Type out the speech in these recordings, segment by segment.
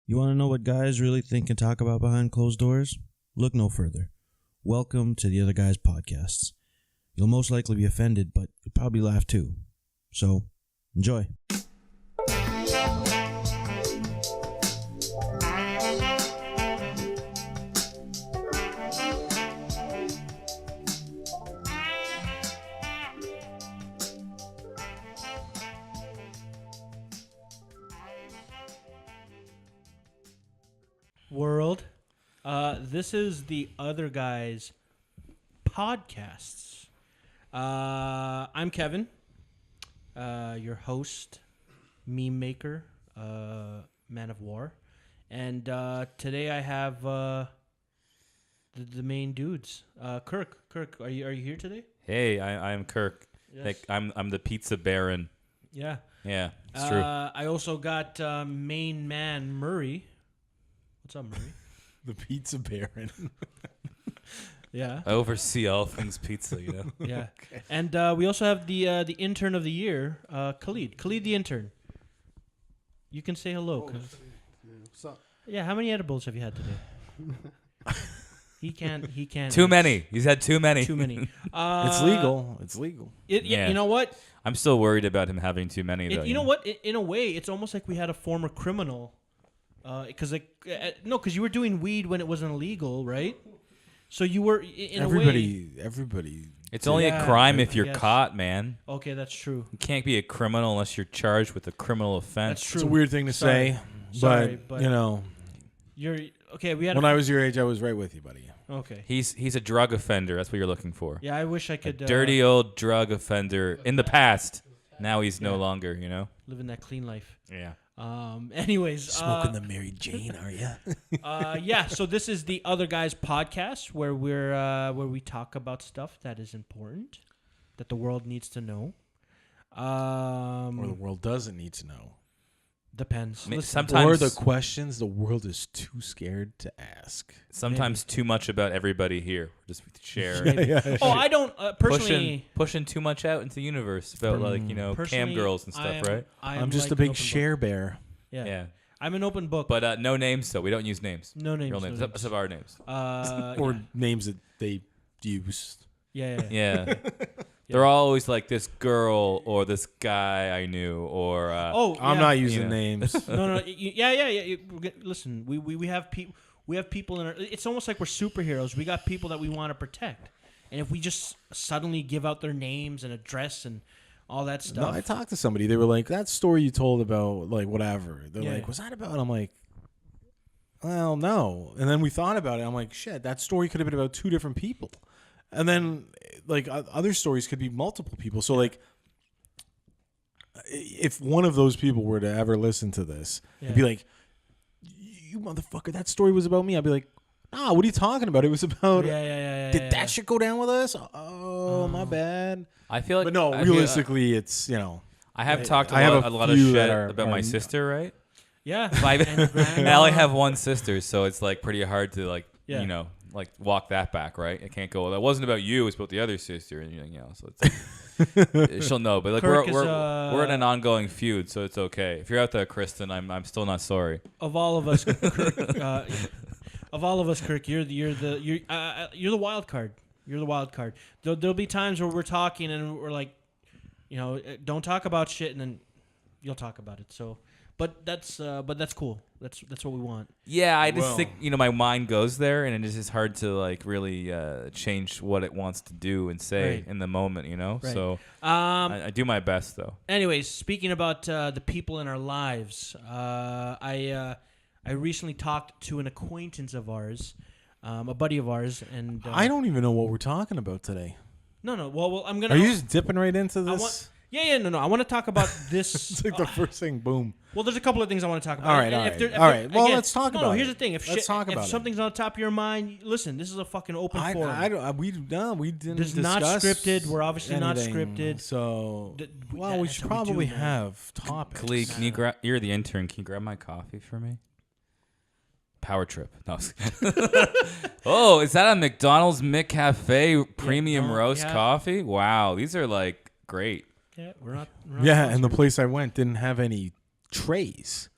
You want to know what guys really think and talk about behind closed doors? Look no further. Welcome to the Other Guys Podcasts. You'll most likely be offended, but you'll probably laugh too. So, enjoy. World. This is the Other Guys Podcasts. I'm Kevin, your host, meme maker, man of war, and today I have the main dudes. Kirk, are you here today? Hey, I'm Kirk. Yes. Like, I'm the pizza baron. Yeah. Yeah, it's true. I also got main man Murray. What's up, Murray? The pizza baron. Yeah. I oversee all things pizza, you know? Yeah. Okay. And we also have the intern of the year, Khalid. Khalid the intern. You can say hello. What's up? Yeah, how many edibles have you had today? He can't. Too many. He's had too many. Too many. It's legal. It's legal. Yeah. You know what? I'm still worried about him having too many, though. You know what? In a way, it's almost like we had a former criminal. Because you were doing weed when it wasn't illegal, right? So you were in a way. Everybody. It's only a crime if you're caught, man. Okay, that's true. You can't be a criminal unless you're charged with a criminal offense. That's true. It's a weird thing to say, but you know, you're okay. We had when I was your age, I was right with you, buddy. Okay. He's a drug offender. That's what you're looking for. Yeah, I wish I could. Dirty old drug offender in the past. Now he's no longer, you know? Living that clean life. Yeah. Anyways, Smoking the Mary Jane, are you? yeah. So this is the Other Guys Podcast, where where we talk about stuff that is important, that the world needs to know, or the world doesn't need to know. Depends. Sometimes, or the questions the world is too scared to ask. Sometimes too much about everybody here. Just share. Oh, I don't personally pushing too much out into the universe about cam girls and stuff, right? I'm just a big share bear. Yeah. I'm an open book. But no names, though. We don't use names. No names. Real names. No Except our names. Or names that they use. Yeah. They're always like this girl or this guy I knew or. I'm not using names. No. Yeah. Listen, we have people. We have people in our. It's almost like we're superheroes. We got people that we want to protect, and if we just suddenly give out their names and address and all that stuff. No, I talked to somebody. They were like, "That story you told about like whatever." They're like, "Was that about?" I'm like, "Well, no." And then we thought about it. I'm like, "Shit, that story could have been about two different people." And then, like, other stories could be multiple people. So, like, if one of those people were to ever listen to this, it'd be like, you motherfucker, that story was about me. I'd be like, nah, what are you talking about? It was about, did that shit go down with us? Oh, my bad. I feel like, but no, realistically, it's, you know. I have talked a lot of shit about my sister, right? Yeah. I only have one sister, so it's, like, pretty hard to, like, you know. Like walk that back, right? It can't go. That wasn't about you. It's about the other sister, and so it's she'll know. But like we're in an ongoing feud, so it's okay. If you're out there, Kristen, I'm still not sorry. Of all of us, Kirk, Kirk, you're the wild card. You're the wild card. There'll be times where we're talking and we're like, don't talk about shit, and then you'll talk about it. So. But that's cool. That's what we want. Yeah, I just think my mind goes there, and it's just hard to like really change what it wants to do and say in the moment, Right. So I do my best though. Anyways, speaking about the people in our lives, I recently talked to an acquaintance of ours, a buddy of ours, and I don't even know what we're talking about today. No. Well, I'm gonna. Are you just dipping right into this? No. I want to talk about this. It's like the first thing, boom. Well, there's a couple of things I want to talk about. All right. Well, let's talk about it. No, here's the thing. If something's on the top of your mind, listen, this is a fucking open forum. We didn't This is not scripted. We're obviously not scripted. So, we should probably have topics. Khalid, can you you're the intern. Can you grab my coffee for me? Power trip. No. Oh, is that a McDonald's McCafe premium roast coffee? Wow, these are like great. Yeah, we're not and the place I went didn't have any trays.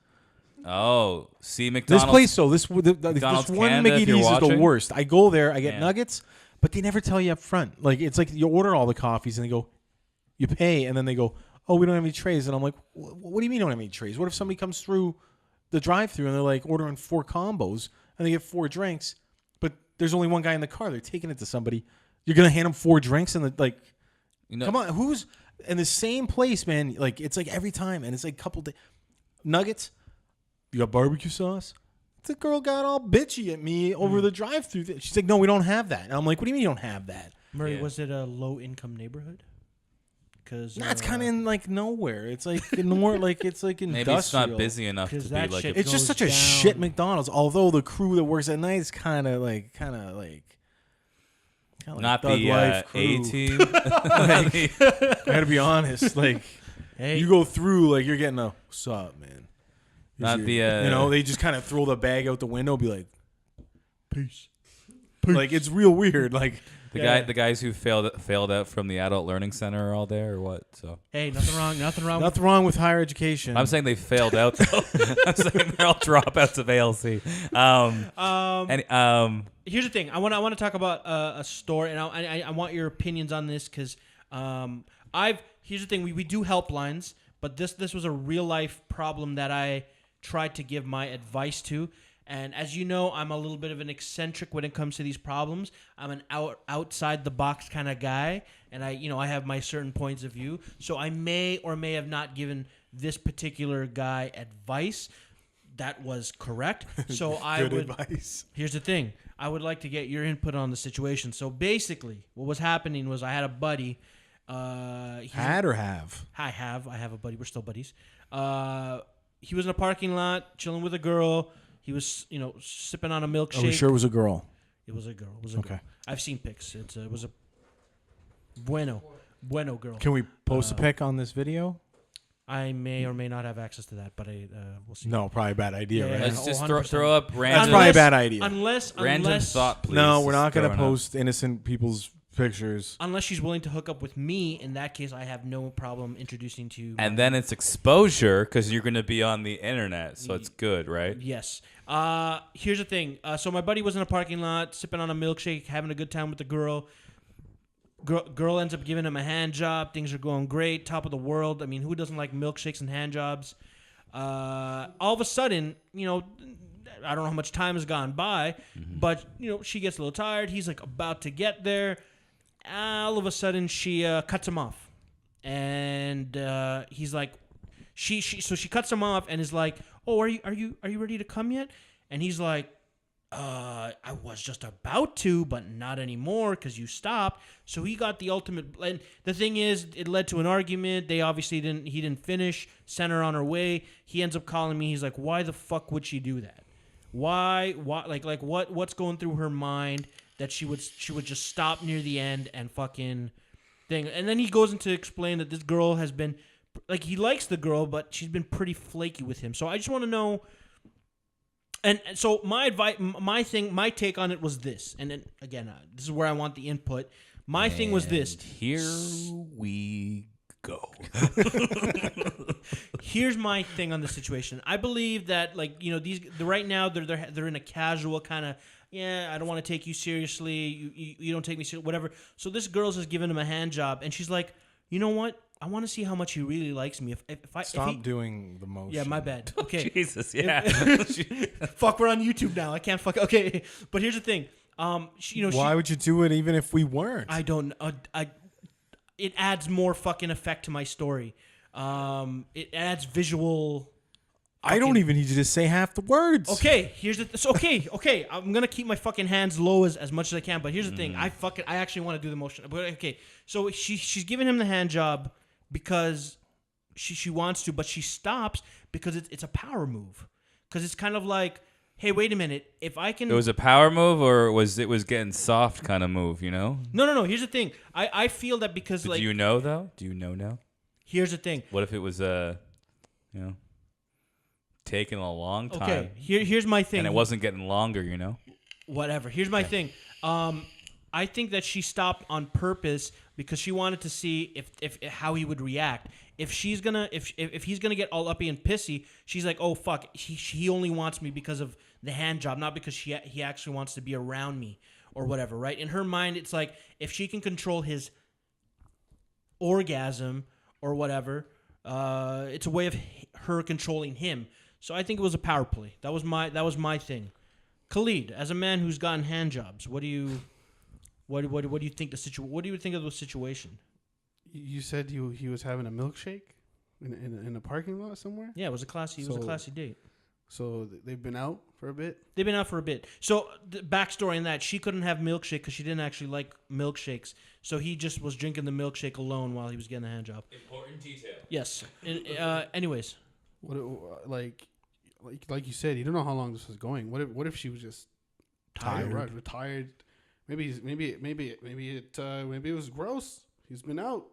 Oh, see McDonald's. This place, though, this McDonald's one Canada, Mickey if you're D's is the watching. worst. I go there, I get Yeah. nuggets, but they never tell you up front. Like, it's like you order all the coffees and they go, you pay, and then they go, oh, we don't have any trays. And I'm like, what do you mean you don't have any trays? What if somebody comes through the drive-thru and they're like ordering 4 combos and they get 4 drinks, but there's only one guy in the car. They're taking it to somebody. You're gonna hand them 4 drinks and like, come on, who's in the same place, man? Like, it's like every time, and it's like a couple days. Nuggets. You got barbecue sauce? The girl got all bitchy at me over the drive-thru. She's like, no, we don't have that. And I'm like, what do you mean you don't have that? Murray, was it a low-income neighborhood? Because Nah, it's kind of in like nowhere. It's like more like it's like industrial. Maybe it's not busy enough to be that like. shit It's just goes such a down. shit McDonald's. Although the crew that works at night is kind of like Not Thug the Life crew. A team. I gotta be honest. Like, Hey, you go through, like, you're getting a what's up, man. Not the. You know, they just kind of throw the bag out the window, be like, peace. Like, it's real weird. Like, the guys who failed out from the adult learning center are all there or what? So hey, nothing wrong. nothing wrong with higher education. I'm saying they failed out though. I'm saying they're all dropouts of ALC. Here's the thing. I want to talk about a store, and I want your opinions on this because here's the thing. We do helplines, but this was a real life problem that I tried to give my advice to. And as you know, I'm a little bit of an eccentric when it comes to these problems. I'm an outside the box kind of guy, and I have my certain points of view. So I may or may have not given this particular guy advice that was correct. So advice. Here's the thing. I would like to get your input on the situation. So basically, what was happening was I had a buddy. Had or have? I have a buddy. We're still buddies. He was in a parking lot chilling with a girl. He was, sipping on a milkshake. Are we sure it was a girl? It was a girl. Girl. I've seen pics. It was a bueno girl. Can we post a pic on this video? I may or may not have access to that, but we'll see. No, probably a bad idea, Yeah, right? Let's just 100%. throw up random. That's probably a bad idea. Random thought, please. No, we're not going Throwing to up. post innocent people's pictures. Unless she's willing to hook up with me, in that case, I have no problem introducing to you. And then it's exposure because you're going to be on the internet, so it's good, right? Yes. Here's the thing. So my buddy was in a parking lot, sipping on a milkshake, having a good time with the girl. Girl ends up giving him a hand job. Things are going great. Top of the world. I mean, who doesn't like milkshakes and hand jobs? All of a sudden, I don't know how much time has gone by, but, she gets a little tired. He's like about to get there. All of a sudden, she cuts him off. And he's like, she cuts him off and is like, oh, are you ready to come yet? And he's like, I was just about to, but not anymore because you stopped. So he got the ultimate. And the thing is, it led to an argument. They obviously he didn't finish. Sent her on her way. He ends up calling me. He's like, why the fuck would she do that? Why? Like what's going through her mind that she would just stop near the end and fucking thing? And then he goes into explain that this girl has been, like, he likes the girl, but she's been pretty flaky with him. So I just want to know. And so my advice, my take on it was this. And then again, this is where I want the input. My thing was this. Here we go. Here's my thing on the situation. I believe that, right now they're in a casual kind of, I don't want to take you seriously. You don't take me seriously, whatever. So this girl's just giving him a hand job, and she's like, you know what? I want to see how much he really likes me. Stop doing the motion. Yeah, my bad. Okay. Jesus, yeah. Fuck, we're on YouTube now. I can't fuck. Okay, but here's the thing. Why would you do it even if we weren't? I don't. It adds more fucking effect to my story. It adds visual. I don't even need you to say half the words. Okay, here's the. Okay. I'm gonna keep my fucking hands low as much as I can. But here's the thing. I actually want to do the motion. But okay, so she's giving him the hand job because she wants to, but she stops because it's a power move. Because it's kind of like, hey, wait a minute. If I can, It was a power move, or was it getting soft kind of move? No. Here's the thing. I feel that because Do you know though? Do you know now? Here's the thing. What if it was taking a long time? Okay. Here's my thing. And it wasn't getting longer, Whatever. Here's my thing. I think that she stopped on purpose because she wanted to see if how he would react. if she's gonna if he's gonna get all uppy and pissy, she's like, oh fuck, he only wants me because of the hand job, not because he actually wants to be around me or whatever, right? In her mind, it's like if she can control his orgasm or whatever, it's a way of her controlling him. So I think it was a power play. That was my thing. Khalid, as a man who's gotten hand jobs, what do you think what do you think of the situation? You said he was having a milkshake in a parking lot somewhere? Yeah, it was a classy date. So they've been out for a bit? They've been out for a bit. So the backstory in that, she couldn't have milkshake because she didn't actually like milkshakes. So he just was drinking the milkshake alone while he was getting a hand job. Important detail. Yes. Anyways. Like you said, you don't know how long this was going. What if she was just tired? Tired. Maybe it was gross. He's been out.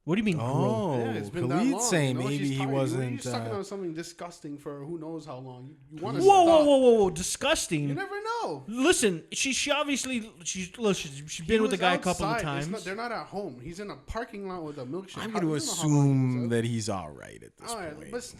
What do you mean? Oh, yeah, it's been that Khalid's long. saying maybe he wasn't. You're sucking on something disgusting for who knows how long. You want to whoa! Disgusting. You never know. Listen, she's obviously she's been with the guy outside a couple of times. They're not at home. He's in a parking lot with a milkshake. I'm going to assume that he's all right at this point. But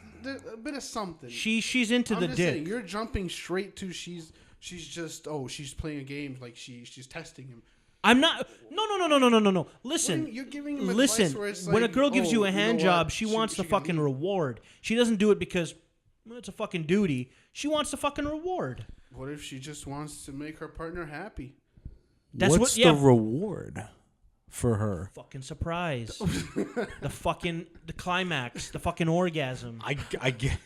a bit of something. She's into the dick. Saying, you're jumping straight to she's she's playing a game like she's testing him. I'm not. No. Listen. You're giving him listen. Advice where it's when like, a girl gives you a hand job, she wants the can fucking leave. reward. She doesn't do it because it's a fucking duty. She wants the fucking reward. What if she just wants to make her partner happy? What's the reward for her? Fucking surprise. the climax. The fucking orgasm. I get.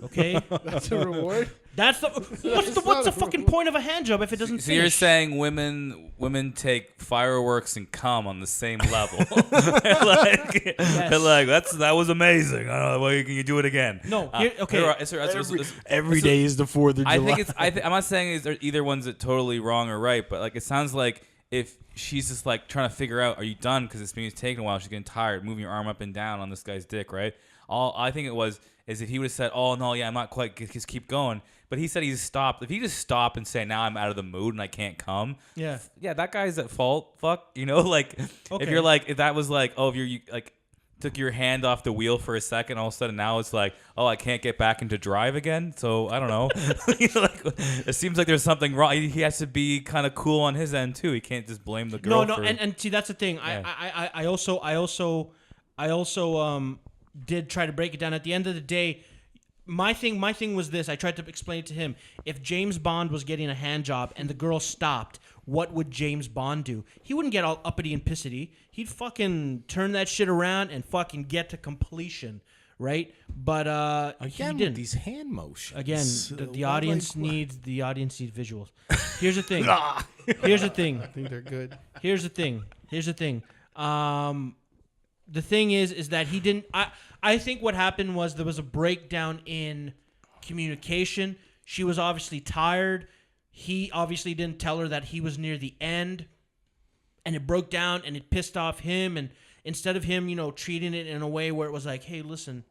Okay. That's a reward. That's what's the fucking point of a hand job if it doesn't? So you're saying women take fireworks and cum on the same level? They're like that was amazing. I don't know. Well, can you do it again? No. Okay. Every day is the 4th of July. I'm not saying either one's totally wrong or right, but like it sounds like if she's just like trying to figure out, are you done? Because this meeting's taking a while. She's getting tired, moving your arm up and down on this guy's dick, right? All I think it was is if he would have said, "Oh no, yeah, I'm not quite," just keep going. But he said he's stopped. If he just stopped and say, "Now I'm out of the mood and I can't come," yeah, that guy's at fault. Fuck, like okay. if that was like, oh, if you like took your hand off the wheel for a second, all of a sudden now it's like, oh, I can't get back into drive again. So I don't know. It seems like there's something wrong. He has to be kind of cool on his end too. He can't just blame the girl. No, and see that's the thing. Yeah. I also did try to break it down. At the end of the day, my thing was this. I tried to explain it to him. If James Bond was getting a hand job and the girl stopped, what would James Bond do? He wouldn't get all uppity and pissity. He'd fucking turn that shit around and fucking get to completion, right? But again, he didn't. With these hand motions. Again, the audience needs visuals. Here's the thing. Here's the thing. I think they're good. Here's the thing. The thing is that he didn't. I think what happened was there was a breakdown in communication. She was obviously tired. He obviously didn't tell her that he was near the end, and it broke down and it pissed off him. And instead of him, treating it in a way where it was like, hey, listen,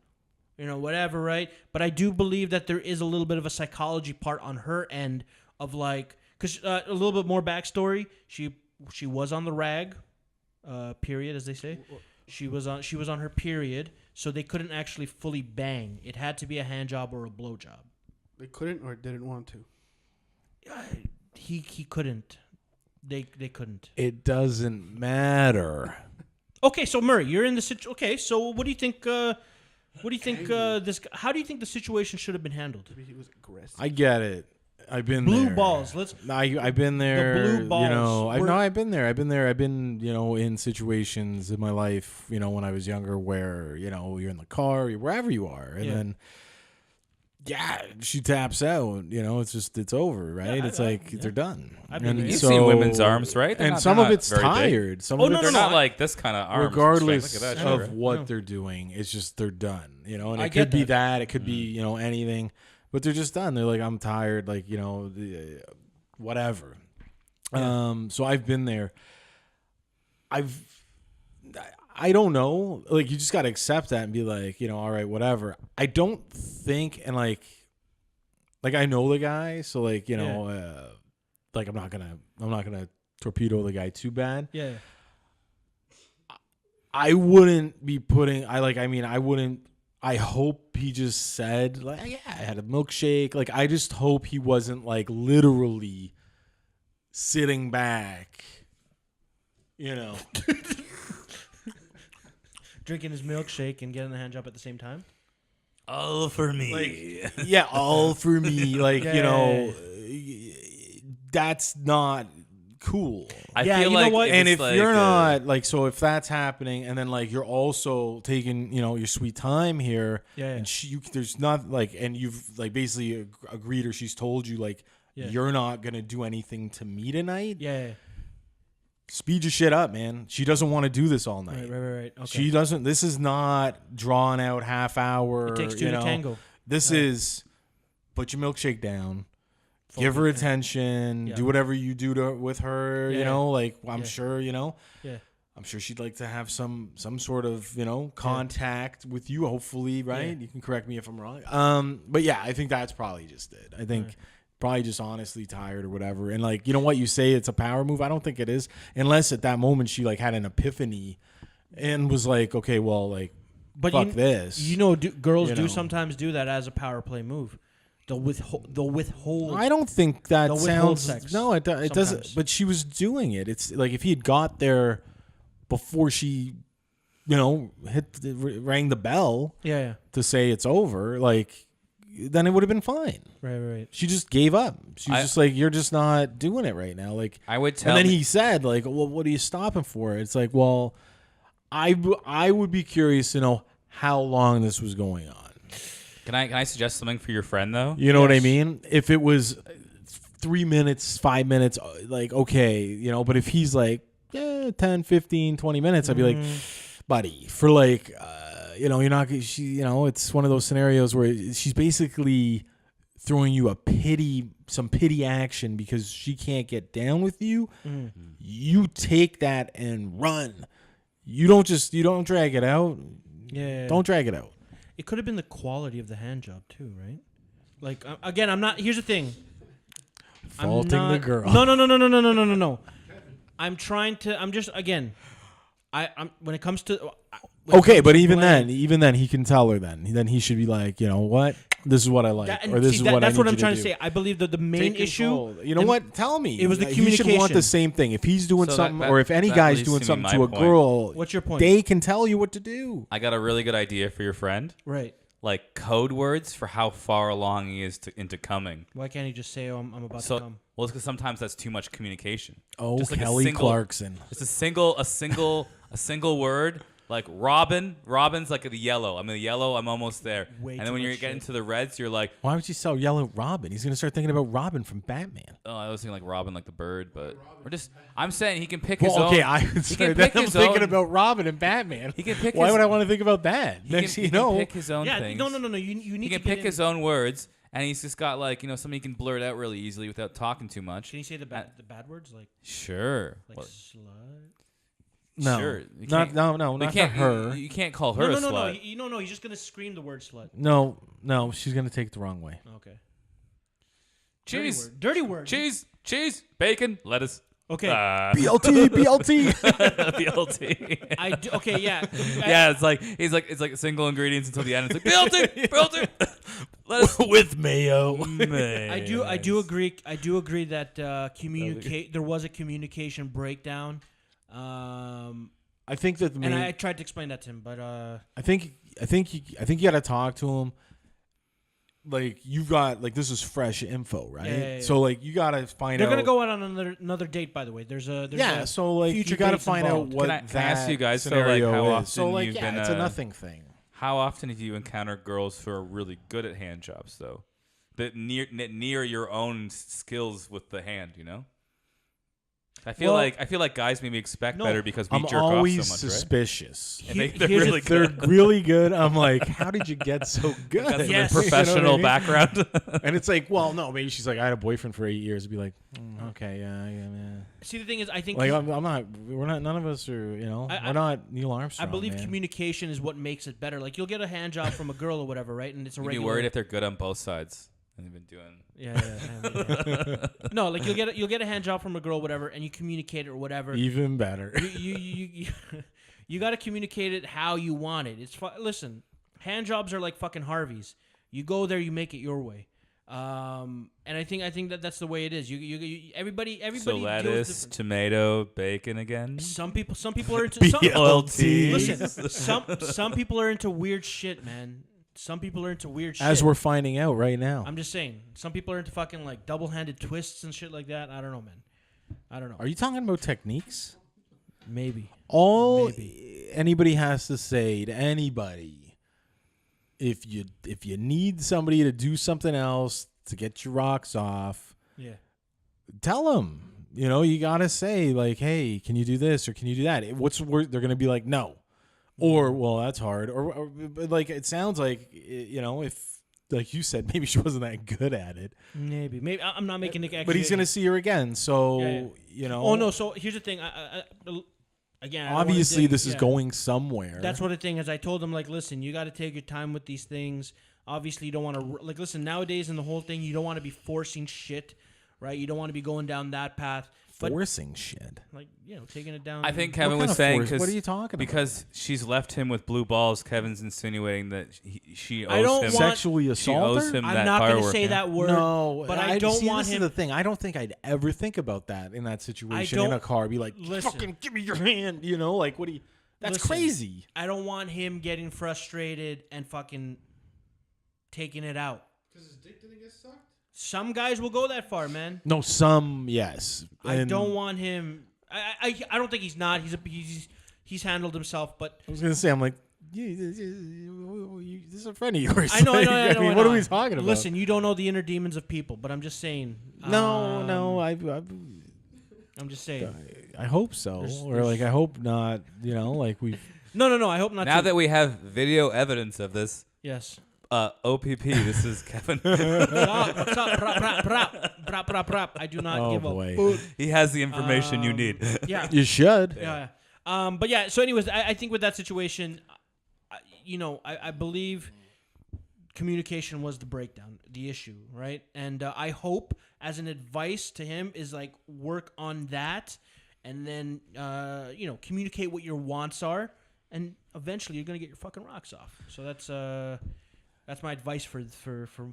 whatever, right? But I do believe that there is a little bit of a psychology part on her end of like, because a little bit more backstory. She was on the rag, period, as they say. She was on her period, so they couldn't actually fully bang. It had to be a hand job or a blow job. They couldn't or didn't want to. He couldn't. They couldn't. It doesn't matter. Okay, so Murray, you're in the situation. Okay, so what do you think? How do you think the situation should have been handled? Maybe he was aggressive. I get it. I've been blue there. balls. I've been there. The blue balls. I've been there. I've been in situations in my life, when I was younger, where you're in the car, wherever you are, and then she taps out. It's over, right? They're done. You've seen women's arms, right? Some of it's tired. Some of they're not like this kind of arms. Regardless of what they're doing, it's just they're done. And it could be that. It could be anything. But they're just done. They're like, I'm tired, whatever. Yeah. So I've been there. I don't know. You just got to accept that and be like, all right, whatever. I don't think, and I know the guy, so I'm not gonna torpedo the guy too bad. Yeah. I wouldn't be putting. I wouldn't. I hope he just said like, yeah, I had a milkshake. Like, I just hope he wasn't like literally sitting back, Drinking his milkshake and getting the hand job at the same time. All for me. Like, yeah, all for me. Like, that's not cool. I feel like what? And if like you're not like, so if that's happening, and then like you're also taking, your sweet time here, and there's not like, and you've like basically agreed, or she's told you like you're not gonna do anything to me tonight. Yeah. Speed your shit up, man. She doesn't want to do this all night. Right. Okay. She doesn't. This is not drawn out half hour. It takes two to tango. This is put your milkshake down. Give her attention. Do whatever you do with her. Like I'm sure. Yeah. I'm sure she'd like to have some sort of contact with you. Hopefully, right? You can correct me if I'm wrong. But yeah, I think that's probably just it. I think probably just honestly tired or whatever. And like what you say, it's a power move. I don't think it is, unless at that moment she like had an epiphany and was like, okay, well, like, but fuck this. Girls do sometimes do that as a power play move. They'll withhold. I don't think that sounds. Sex no, it doesn't. But she was doing it. It's like if he had got there before she, rang the bell. Yeah. To say it's over, like, then it would have been fine. Right. She just gave up. She was just like, you're just not doing it right now. Like, I would tell. And then he said, like, well, what are you stopping for? It's like, well, I would be curious to know how long this was going on. Can I suggest something for your friend though? You know what I mean? If it was 3 minutes, 5 minutes, like, okay, but if he's like 10, 15, 20 minutes, I'd be like, buddy, for like, you're not, it's one of those scenarios where she's basically throwing you some pity action because she can't get down with you. You take that and run. You don't drag it out. Yeah. Don't drag it out. It could have been the quality of the hand job too, right? Like, again, I'm not. Here's the thing. Faulting the girl. No. I'm trying to. I'm just again. I'm when it comes to. Okay, but even then, he can tell her. Then he should be like, you know what? This is what I like, that's what I'm trying to say. I believe that the main issue. You know what? Tell me. It was the communication. He should want the same thing. If he's doing something, or if any guy's doing something to a point. girl, What's your point? They can tell you what to do. I got a really good idea for your friend. Right. Like code words for how far along he is into coming. Why can't he just say, "Oh, I'm about to come"? Well, it's because sometimes that's too much communication. Oh, just like Kelly Clarkson. Just a single word. Like Robin. Robin's like the yellow. I'm in the yellow. I'm almost there. And then when you're getting to the reds, you're like, why would you sell yellow Robin? He's gonna start thinking about Robin from Batman. Oh, I was thinking like Robin, like the bird, but I'm saying he can pick his own. Okay, I'm thinking about Robin and Batman. He can pick. Why would I want to think about that? He can pick his own things. No. You need. He can pick his own words, and he's just got like something he can blurt out really easily without talking too much. Can you say the bad words like? Sure. Like slut. No, sure. Not to her. You can't call her a slut. No. He's just gonna scream the word slut. No, she's gonna take it the wrong way. Okay. Cheese. Dirty word. Cheese. Bacon. Lettuce. Okay. BLT. BLT. I do, okay. Yeah. Yeah. It's like single ingredients until the end. It's like BLT. Lettuce with mayo. I do agree. I do agree that there was a communication breakdown. I think that, and I tried to explain that to him, but I think you got to talk to him. Like, you've got, like, this is fresh info, right? Yeah. So like you got to find out. They're gonna go out on another date, by the way. There's so like you got to find out what can I ask you guys scenario how is. often So like, you've yeah, been, it's a nothing thing. How often do you encounter girls who are really good at hand jobs, though, that near your own skills with the hand? I feel like guys maybe expect better because we jerk off so much. I'm always suspicious. Right? They're really good. They're really good. I'm like, how did you get so good? That's yes. Professional background. And it's like, well, no, maybe she's like, I had a boyfriend for 8 years. It'd be like, okay, yeah. See, the thing is, I think like I'm not. We're not. None of us are. We're not Neil Armstrong. I believe communication is what makes it better. Like, you'll get a hand job from a girl or whatever, right? And it's a regular. You'd be worried if they're good on both sides. They've been doing. Yeah. No, like you'll get a hand job from a girl, whatever, and you communicate it or whatever. Even better. You You got to communicate it how you want it. Listen, hand jobs are like fucking Harveys. You go there, you make it your way. And I think that's the way it is. Everybody. So lettuce, tomato, bacon again. Some people are into BLT. Listen, some people are into weird shit, man. Some people are into weird shit. As we're finding out right now. I'm just saying. Some people are into fucking like double-handed twists and shit like that. I don't know, man. I don't know. Are you talking about techniques? Maybe. Anybody has to say to anybody, if you need somebody to do something else to get your rocks off, yeah, tell them. You gotta say like, hey, can you do this or can you do that? They're gonna be like, no, or well, that's hard, or like it sounds like if. Like you said, maybe she wasn't that good at it. Maybe I'm not making it. But he's gonna see her again, so Oh no! So here's the thing. Again, obviously this is going somewhere. That's what the thing is. I told him like, listen, you got to take your time with these things. Obviously, you don't want to listen nowadays in the whole thing. You don't want to be forcing shit, right? You don't want to be going down that path. Forcing shit, like taking it down. I think Kevin was saying what are you talking about? Because she's left him with blue balls. Kevin's insinuating that she owes him sexually assault. She owes him I'm that not going to firework. say that word. No, but I don't want this him. Is the thing. I don't think I'd ever think about that in that situation in a car. Be like, fucking give me your hand. Like what do you? That's crazy. I don't want him getting frustrated and fucking taking it out. Because his dick didn't get sucked. Some guys will go that far, man. No, some yes. I don't want him. I don't think he's not. He's handled himself, but I was gonna say I'm like, this is a friend of yours. I know. What are we talking about? Listen, you don't know the inner demons of people, but I'm just saying. No, I'm just saying. I hope so, or like I hope not. Like we. No. I hope not. Now that we have video evidence of this. Yes. OPP, this is Kevin. What's up? Brap. I do not give a foot. He has the information you need. Yeah. You should. Yeah. But yeah, so anyways, I think with that situation, I believe communication was the breakdown, the issue, right? And I hope as an advice to him is like work on that and then, communicate what your wants are and eventually you're going to get your fucking rocks off. So that's my advice for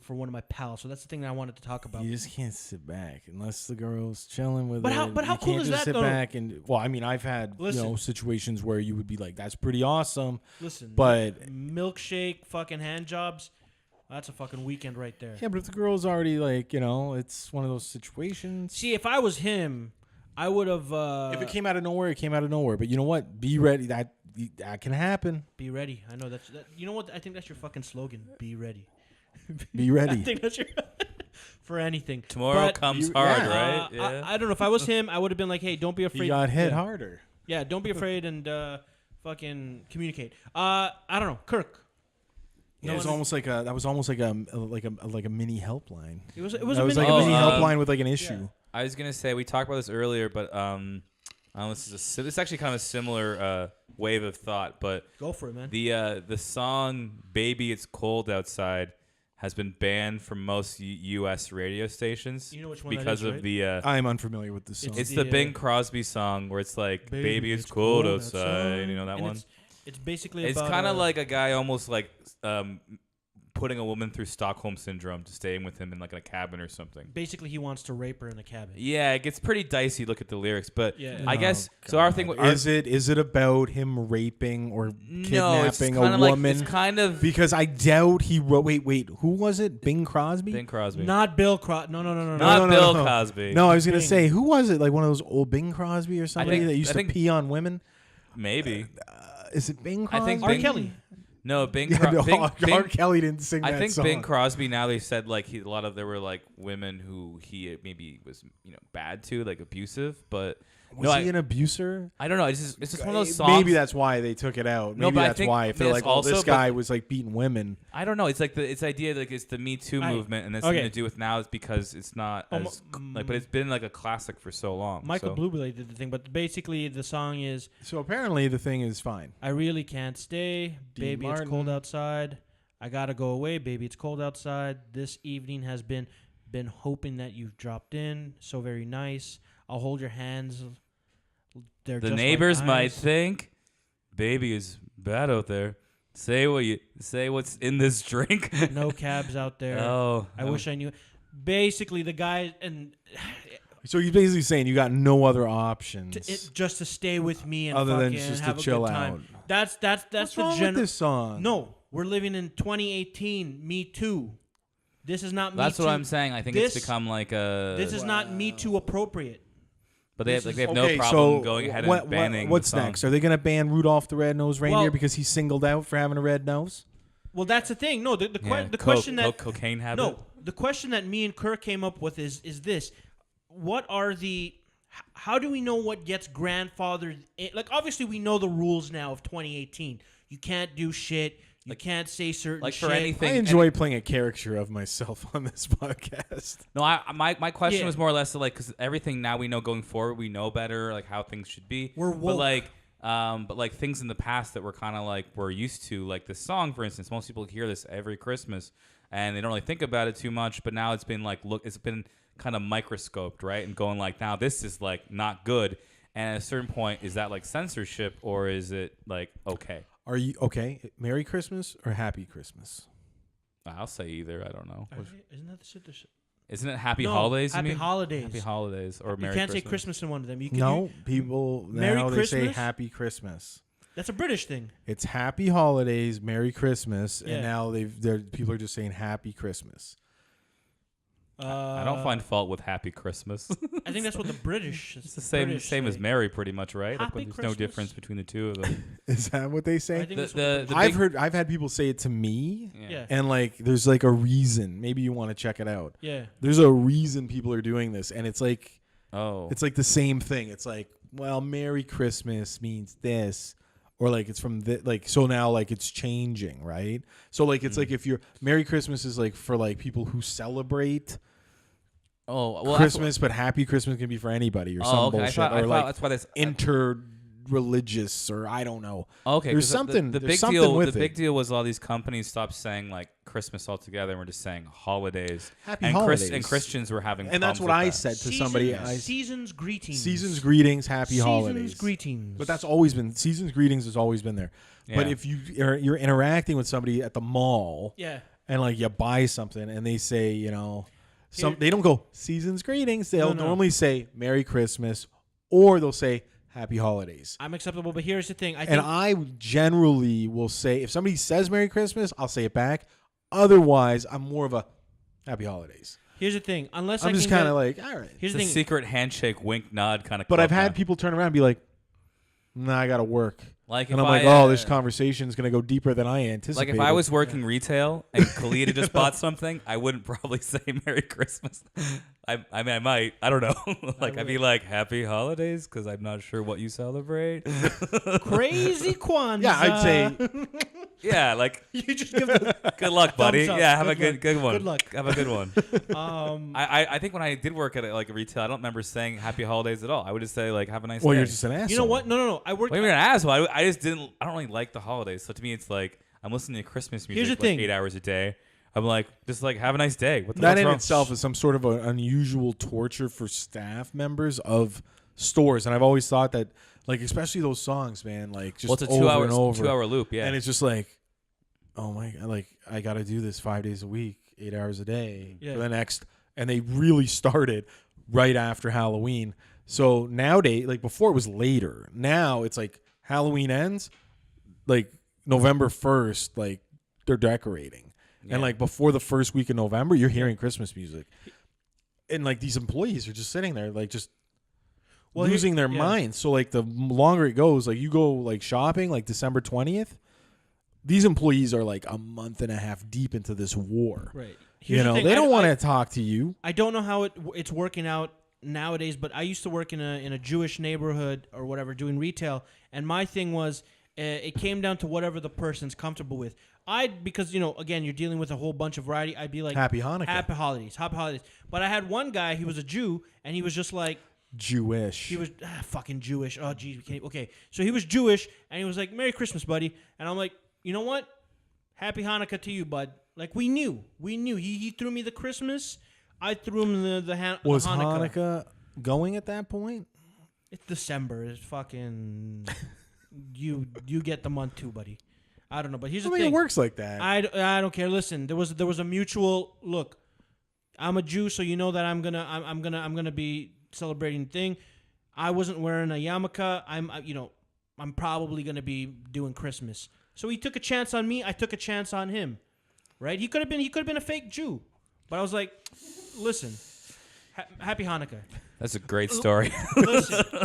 one of my pals. So that's the thing that I wanted to talk about. You just can't sit back unless the girl's chilling with it. But how cool is that, sit though? Back and I've had situations where you would be like, "That's pretty awesome." Listen, but milkshake, fucking hand jobs. That's a fucking weekend right there. Yeah, but if the girl's already like, it's one of those situations. See, if I was him, I would have. If it came out of nowhere, it came out of nowhere. But you know what? Be ready. That can happen. Be ready. I know that's. You know what? I think that's your fucking slogan. Be ready. Be ready. I think that's your for anything. Tomorrow comes hard, right? Yeah. I don't know. If I was him, I would have been like, "Hey, don't be afraid." He got hit harder. Yeah, don't be afraid and fucking communicate. I don't know, Kirk. It was almost like a mini helpline. It was a mini helpline with like an issue. Yeah. I was gonna say we talked about this earlier, but this is actually kind of a similar wave of thought. But go for it, man. The song "Baby It's Cold Outside" has been banned from most U.S. radio stations. You know which one because that is, of right? the. I'm unfamiliar with this song. It's the Bing Crosby song where it's like "Baby It's Cold Outside." You know that one. It's basically. It's kind of like a guy almost like putting a woman through Stockholm syndrome to staying with him in like a cabin or something. Basically, he wants to rape her in the cabin. Yeah, it gets pretty dicey. Look at the lyrics, but yeah. I guess so. Our thing is it about him raping or kidnapping a woman? It's kind of because I doubt he wrote. Wait, who was it? Bing Crosby? Bing Crosby. Not Bill Crosby. No. Not Bill Cosby. No, I was gonna say who was it? Like one of those old Bing Crosby or somebody that used to pee on women. Maybe. Is it Bing Crosby? I think R. Kelly. No, Bing. R. Kelly didn't sing that song. I think Bing Crosby. Now they said like there were like women who he maybe was bad to, like abusive, but was he an abuser? I don't know. It's just one of those songs. Maybe that's why they took it out. Maybe that's why if they're like, "Oh, this guy was like beating women." I don't know. It's like it's idea like it's the Me Too movement, and it's something to do with now is because it's not as but it's been like a classic for so long. Michael Bublé did the thing, but basically the song is. So apparently the thing is fine. I really can't stay, baby. It's cold outside. I gotta go away, baby. It's cold outside. This evening has been hoping that you've dropped in. So very nice. I'll hold your hands. The neighbors might think, baby is bad out there. Say what's in this drink. No cabs out there. I wish I knew. Basically, the guy and so you're basically saying you got no other options just to stay with me and other than fucking just have to a chill good time. out. That's What's the wrong with this song? No, we're living in 2018. Me Too. This is not Me Too. That's what I'm saying. I think it's become like a. This is not Me Too appropriate. But they have no problem going ahead and banning. What's the song. next? Are they going to ban Rudolph the Red-Nosed Reindeer because he's singled out for having a red nose? Well, that's the thing. No, the question that cocaine habit. No, the question that me and Kirk came up with is this: how do we know what gets grandfathered in? Like, obviously, we know the rules now of 2018. You can't do shit. You can't say certain shit. For anything. I enjoy playing a caricature of myself on this podcast. No, my question was more or less like, because everything now we know going forward, we know better like how things should be. We're woke. But like things in the past that we're kind of like we're used to, like this song, for instance. Most people hear this every Christmas and they don't really think about it too much. But now it's been like it's been kind of microscoped, right? And going like, now this is like not good. And at a certain point, is that like censorship or is it like okay? Are you okay? Merry Christmas or Happy Christmas? I'll say either. I don't know. Isn't that the shit? Isn't it Happy Holidays? Happy Holidays. Happy Holidays or Merry Christmas. You can't say Christmas in one of them. People Merry now Christmas? they say Happy Christmas. That's a British thing. It's Happy Holidays, Merry Christmas, and now people are just saying Happy Christmas. I don't find fault with Happy Christmas. I think that's what the British. It's the same as Merry, pretty much, right? Happy There's Christmas? no difference between the two of them. Is that what they say? I think I've had people say it to me, Yeah. and like there's like a reason. Maybe you want to check it out. Yeah. There's a reason people are doing this, and it's like it's like the same thing. It's like, well, Merry Christmas means this. Or like it's from so now like it's changing, right? So like it's like if you're Merry Christmas is like for like people who celebrate Christmas, but Happy Christmas can be for anybody or some bullshit. I thought like that's why this interreligious or I don't know. Okay, there's something. The there's big something deal. with the big deal was all these companies stopped saying like Christmas altogether, and we're just saying holidays. Happy holidays. And Christians were having. And that's what I said to somebody. Season's greetings. Season's greetings. Happy holidays. Season's greetings. But that's always been season's greetings has always been there. Yeah. But if you're interacting with somebody at the mall, and like you buy something, and they say they don't go season's greetings. They'll normally say Merry Christmas, or they'll say Happy Holidays. I'm acceptable, but here's the thing. I generally will say, if somebody says Merry Christmas, I'll say it back. Otherwise, I'm more of a Happy Holidays. Here's the thing. Unless I'm just kind of like, all right. Here's the thing. Secret handshake, wink, nod kind of. But I've had people turn around and be like, nah, I got to work. Like and I'm like, oh, this conversation is going to go deeper than I anticipated. Like if I was working retail and Khalid had just bought something, I wouldn't probably say Merry Christmas. I mean, I might. I don't know. I'd be like, Happy Holidays, because I'm not sure what you celebrate. Crazy Kwanzaa. Yeah, I'd say. Yeah, like you just give them good luck, buddy. Yeah, have a good one. Good luck. Have a good one. I think when I did work at like a retail, I don't remember saying Happy Holidays at all. I would just say like, have a nice day. Well, you're just an asshole. You know what? No. I worked. Well, you're an asshole. I just didn't. I don't really like the holidays. So to me, it's like I'm listening to Christmas music Here's the thing. 8 hours a day. I'm like, just like have a nice day. What the that in wrong? itself is some sort of an unusual torture for staff members of stores, and I've always thought that, like, especially those songs, man, like just it's a over and over, 2 hour loop, yeah. And it's just like, oh my, like I got to do this 5 days a week, 8 hours a day for the next, and they really started right after Halloween. So nowadays, like before it was later. Now it's like Halloween ends, like November 1st, like they're decorating. And like before the first week of November, you're hearing Christmas music. And like these employees are just sitting there like just losing their minds. So like the longer it goes, like you go like shopping like December 20th, these employees are like a month and a half deep into this war. Right. Here's they don't want to talk to you. I don't know how it's working out nowadays, but I used to work in a Jewish neighborhood or whatever doing retail, and my thing was it came down to whatever the person's comfortable with. Because again, you're dealing with a whole bunch of variety. I'd be like, Happy Hanukkah, Happy Holidays. But I had one guy, he was a Jew, and he was just like Jewish. He was fucking Jewish. Oh, geez, okay. So he was Jewish, and he was like, Merry Christmas, buddy. And I'm like, you know what? Happy Hanukkah to you, bud. Like we knew. He threw me the Christmas. I threw him the Hanukkah. Was Hanukkah going at that point? It's December. It's fucking. you get the month too, buddy. I don't know, but here's the I mean, thing. it works like that. I don't care. Listen, there was a mutual look. I'm a Jew, so you know that I'm gonna be celebrating thing. I wasn't wearing a yarmulke. I'm probably gonna be doing Christmas. So he took a chance on me. I took a chance on him. Right? He could have been a fake Jew, but I was like, listen, happy Hanukkah. That's a great story.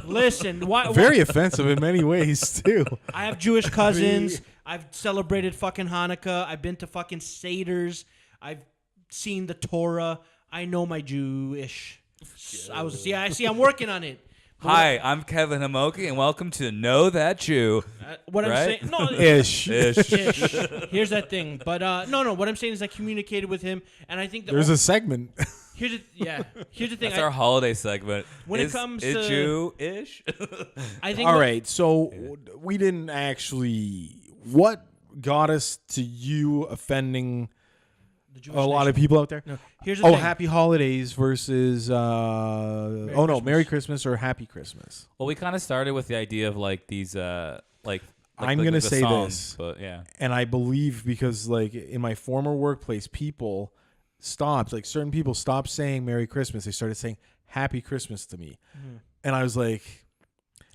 Listen. Why? Very offensive in many ways too. I have Jewish cousins. I've celebrated fucking Hanukkah. I've been to fucking Seders. I've seen the Torah. I know my Jewish. I'm working on it. Hi, I'm Kevin Hamoki, and welcome to Know That Jew. What I'm saying, no, Ish. Here's that thing, but no. What I'm saying is I communicated with him, and I think There's a segment. Here's the thing. That's our holiday segment. When it comes to Jew-ish, I think. All right, so we didn't actually. What got us to you offending a lot of people out there? No, here's the thing. Happy holidays versus Merry Christmas or Happy Christmas. well, we kind of started with the idea of like these, I'm gonna the say songs, this, but yeah, and I believe because like in my former workplace, people stopped, like certain people stopped saying Merry Christmas. They started saying Happy Christmas to me, and I was like,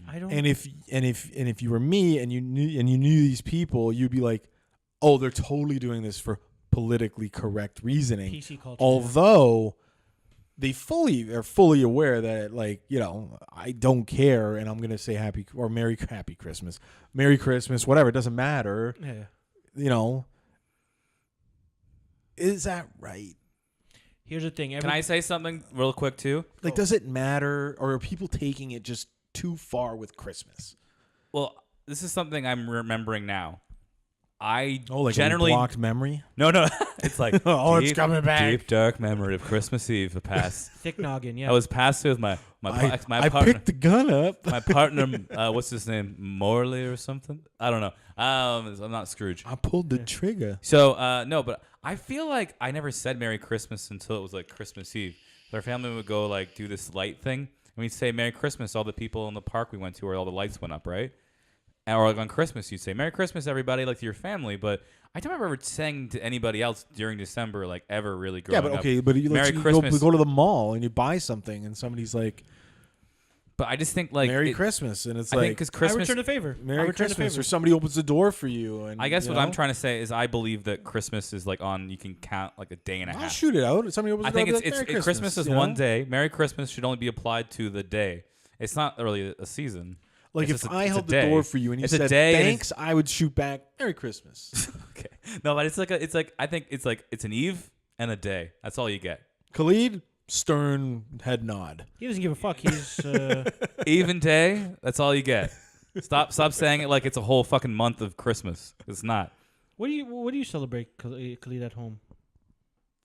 I don't. and if you were me and you knew these people, you'd be like, oh, they're totally doing this for politically correct reasoning. PC culture. Although they are fully aware that, like, I don't care, and I'm gonna say Happy Christmas, Merry Christmas, whatever. It doesn't matter. Yeah. Is that right? Here's the thing. Can I say something real quick too? Like, does it matter, or are people taking it just too far with Christmas? Well, this is something I'm remembering now. I like generally a blocked memory. No, it's like it's coming back. Deep dark memory of Christmas Eve past. Thick noggin, yeah. I was passed with my I partner. picked the gun up. My partner, what's his name, Morley or something? I don't know. I'm not Scrooge. I pulled the trigger. So no, but I feel like I never said Merry Christmas until it was like Christmas Eve. Our family would go like do this light thing, and we'd say Merry Christmas. All the people in the park we went to, where all the lights went up, right? Or like on Christmas, you'd say Merry Christmas, everybody, like to your family. But I don't remember saying to anybody else during December, like ever really growing up. Yeah, but okay, but Merry you Christmas. go to the mall and you buy something, and somebody's like, But I just think like Merry Christmas, and it's I like, think because I Christmas. return the favor. Merry Christmas, or somebody opens the door for you. And I guess what I'm trying to say is I believe that Christmas is like on. You can count like a day and a I'll half. shoot it out. Somebody opens I the door. think I'll be like, Merry Christmas is you know? one day. Merry Christmas should only be applied to the day. It's not really a season. Like It's if just a- I it's a held the day. door for you and you It's a said day and thanks, I would shoot back Merry Christmas. Okay. No, but it's like I think it's like it's an eve and a day. That's all you get. Khalid, stern head nod. He doesn't give a fuck. He's Eve and day. That's all you get. Stop saying it like it's a whole fucking month of Christmas. It's not. What do you celebrate, Khalid, at home?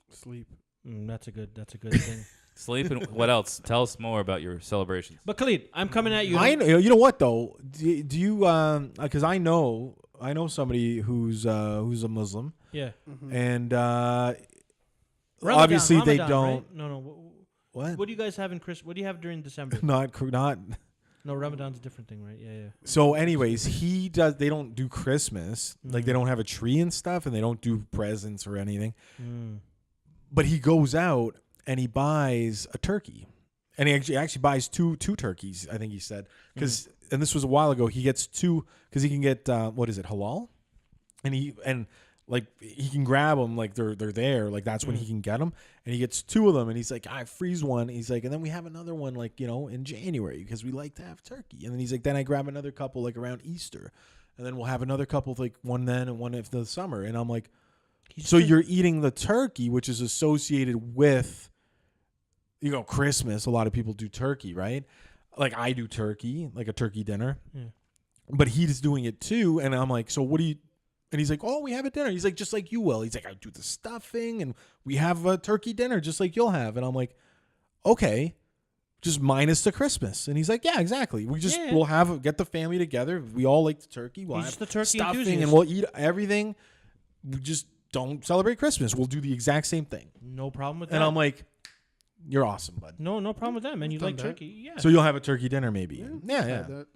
Sleep. That's a good thing. Sleep and what else? Tell us more about your celebrations. But Khalid, I'm coming at you. I know. You know what though? Do you? Because I know somebody who's a Muslim, Yeah. and Ramadan, obviously they Ramadan, don't. right? No. What? What do you guys have in Christmas? What do you have during December? Not. No, Ramadan's a different thing, right? Yeah. So, anyways, he does. They don't do Christmas. Like they don't have a tree and stuff, and they don't do presents or anything. But he goes out and he buys a turkey, and he actually buys two turkeys. I think he said because, and this was a while ago. He gets two because he can get what is it, halal, and he can grab them like they're there, like that's when he can get them, and he gets two of them, and he's like, I freeze one. He's like, and then we have another one like in January because we like to have turkey, and then he's like, then I grab another couple like around Easter, and then we'll have another couple like one then and one if the summer, and I'm like. So you're eating the turkey, which is associated with, Christmas. A lot of people do turkey, right? Like I do turkey, like a turkey dinner. Yeah. But he's doing it too, and I'm like, so what do you? And he's like, oh, we have a dinner. He's like, just like you will. He's like, I do the stuffing, and we have a turkey dinner just like you'll have. And I'm like, okay, just minus the Christmas. And he's like, yeah, exactly. We'll get the family together. We all like the turkey. We'll have the turkey stuffing, enthusiast. and we'll eat everything. We just don't celebrate Christmas. We'll do the exact same thing. No problem with that. And I'm like, you're awesome, bud. no problem with that, man. You Done like that. turkey, yeah. So you'll have a turkey dinner maybe. Yeah. Had that.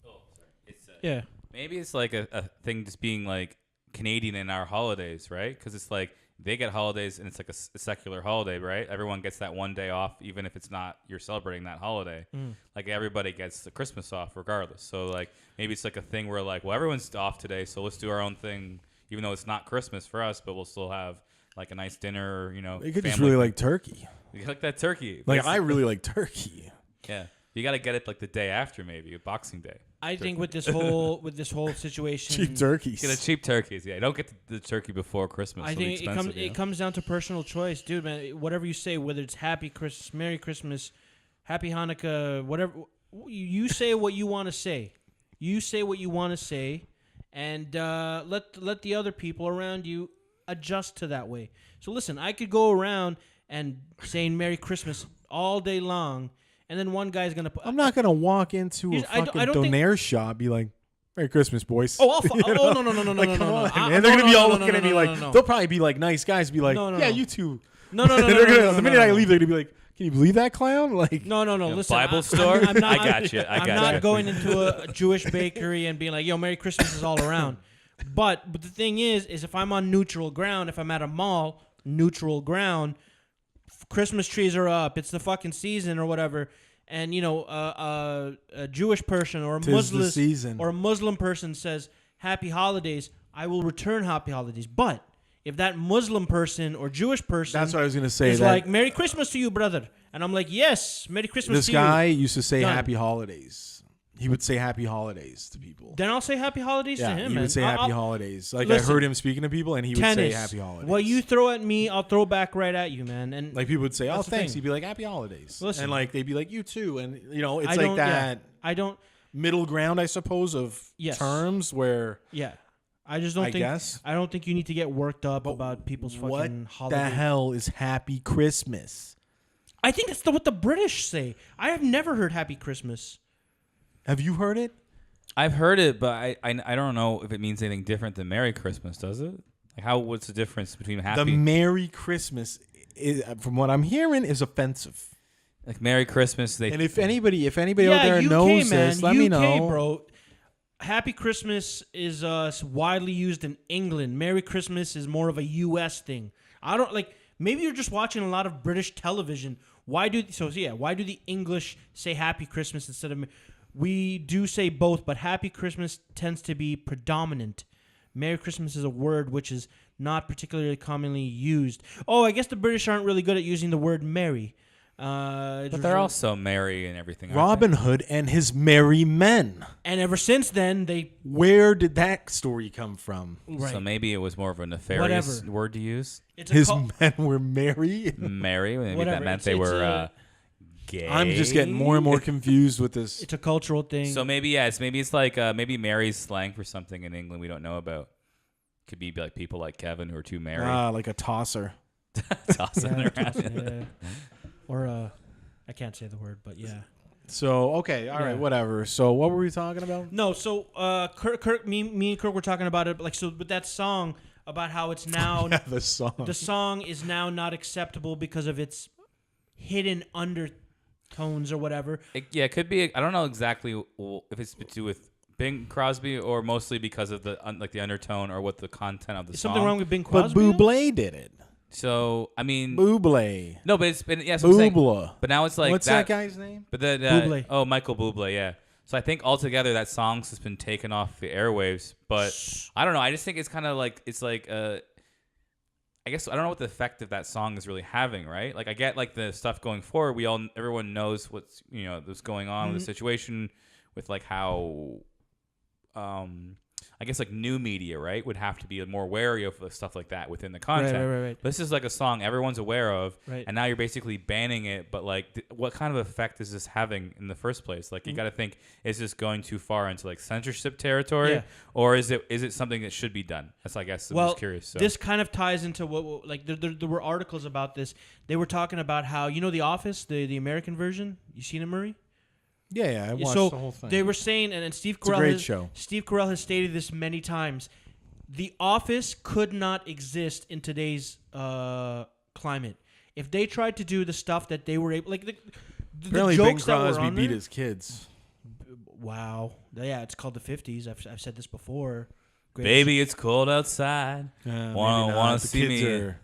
Oh, sorry. It's Yeah. Maybe it's like a thing just being like Canadian in our holidays, right? Because it's like they get holidays and it's like a secular holiday, right? Everyone gets that one day off, even if it's not you're celebrating that holiday. Like everybody gets the Christmas off regardless. So like maybe it's like a thing where like, well, everyone's off today, so let's do our own thing, even though it's not Christmas for us, but we'll still have like a nice dinner, you know. You could just really like turkey. You like that turkey. Like I really like turkey. Yeah. You got to get it like the day after, maybe Boxing Day. I think with this whole situation, Cheap turkeys. Get a cheap turkeys. Yeah, don't get the turkey before Christmas. I think it comes down to personal choice, dude. Man, whatever you say, whether it's Happy Christmas, Merry Christmas, Happy Hanukkah, whatever, you say what you want to say. You say what you want to say, and let the other people around you adjust to that way. So listen, I could go around and saying Merry Christmas all day long. And then one guy's gonna. I'm not gonna walk into a fucking donaire shop, be like, "Merry Christmas, boys." Oh, no, like, come on, man. They're gonna be all looking at me like they'll probably be like nice guys, be like, "Yeah, you too." No. The minute I leave, they're gonna be like, "Can you believe that clown?" Like, no. Listen, Bible store. I'm not, I got you. I'm not going into a Jewish bakery and being like, "Yo, Merry Christmas" is all around. But the thing is if I'm on neutral ground, if I'm at a mall, neutral ground. Christmas trees are up. It's the fucking season or whatever. And, you know, a Jewish person or a Muslim person says Happy Holidays, I will return Happy Holidays. But if that Muslim person or Jewish person that's what I was gonna say, is like, Merry Christmas to you, brother. And I'm like, yes, Merry Christmas to you. This guy used to say Happy Holidays. He would say Happy Holidays to people. Then I'll say Happy Holidays to him. He would say Happy Holidays. Like, listen, I heard him speaking to people, and he would say Happy Holidays. What you throw at me, I'll throw back right at you, man. And like people would say, "Oh, thanks." He'd be like, "Happy Holidays," and like they'd be like, "You too." And you know, it's like that. I don't middle ground, I suppose, of terms where. Yeah, I just don't think. I don't think you need to get worked up about people's fucking holidays. What the hell is Happy Christmas? I think that's what the British say. I have never heard Happy Christmas. Have you heard it? I've heard it, but I don't know if it means anything different than Merry Christmas, does it? Like what's the difference between Happy? The Merry Christmas, from what I'm hearing, is offensive. Like Merry Christmas, and if anybody out there knows this, let me know, bro. Happy Christmas is widely used in England. Merry Christmas is more of a U.S. thing. I don't like. Maybe you're just watching a lot of British television. Why do the English say Happy Christmas instead of? We do say both, but Happy Christmas tends to be predominant. Merry Christmas is a word which is not particularly commonly used. Oh, I guess the British aren't really good at using the word merry. But they're also merry and everything. Robin Hood and his merry men. And ever since then, Where did that story come from? Right. So maybe it was more of a nefarious word to use. His men were merry? Merry. Maybe that meant they were... gay. I'm just getting more and more confused with this. It's a cultural thing. So maybe it's like maybe Mary's slang for something in England we don't know about. Could be like people like Kevin who are too merry. Like a tosser. Tossing around. Or I can't say the word, but yeah. So okay, all right, whatever. So what were we talking about? No, so Kirk, me and Kirk were talking about it, like, so with that song about how it's now the song is now not acceptable because of its hidden undertones or whatever. It could be. I don't know exactly if it's to do with Bing Crosby or mostly because of the the undertone or what the content of the song. Is something wrong with Bing Crosby? But Bublé did it. So I mean, Bublé. No, but it's been Bubla. But now it's like what's that guy's name? But then Bublé. Oh, Michael Bublé. Yeah. So I think altogether that song's just been taken off the airwaves. But I don't know. I just think it's kind of like I guess I don't know what the effect of that song is really having, right? Like I get like the stuff going forward. Everyone knows what's what's going on with the situation with like how I guess like new media, right, would have to be more wary of stuff like that within the content. Right. This is like a song everyone's aware of, right. And now you're basically banning it. But like, what kind of effect is this having in the first place? Like, you got to think, is this going too far into like censorship territory, or is it something that should be done? That's I guess I'm just curious. So. This kind of ties into what like there were articles about this. They were talking about how The Office, the American version. You seen it, Murray? Yeah, I watched the whole thing. They were saying, and Steve Carell has stated this many times, The Office could not exist in today's climate. If they tried to do the stuff that they were able, like the apparently jokes Bing that were Crosby on beat there, his kids. Wow, Yeah, it's called the 50s. I've said this before. Baby, it's cold outside. Want to see me?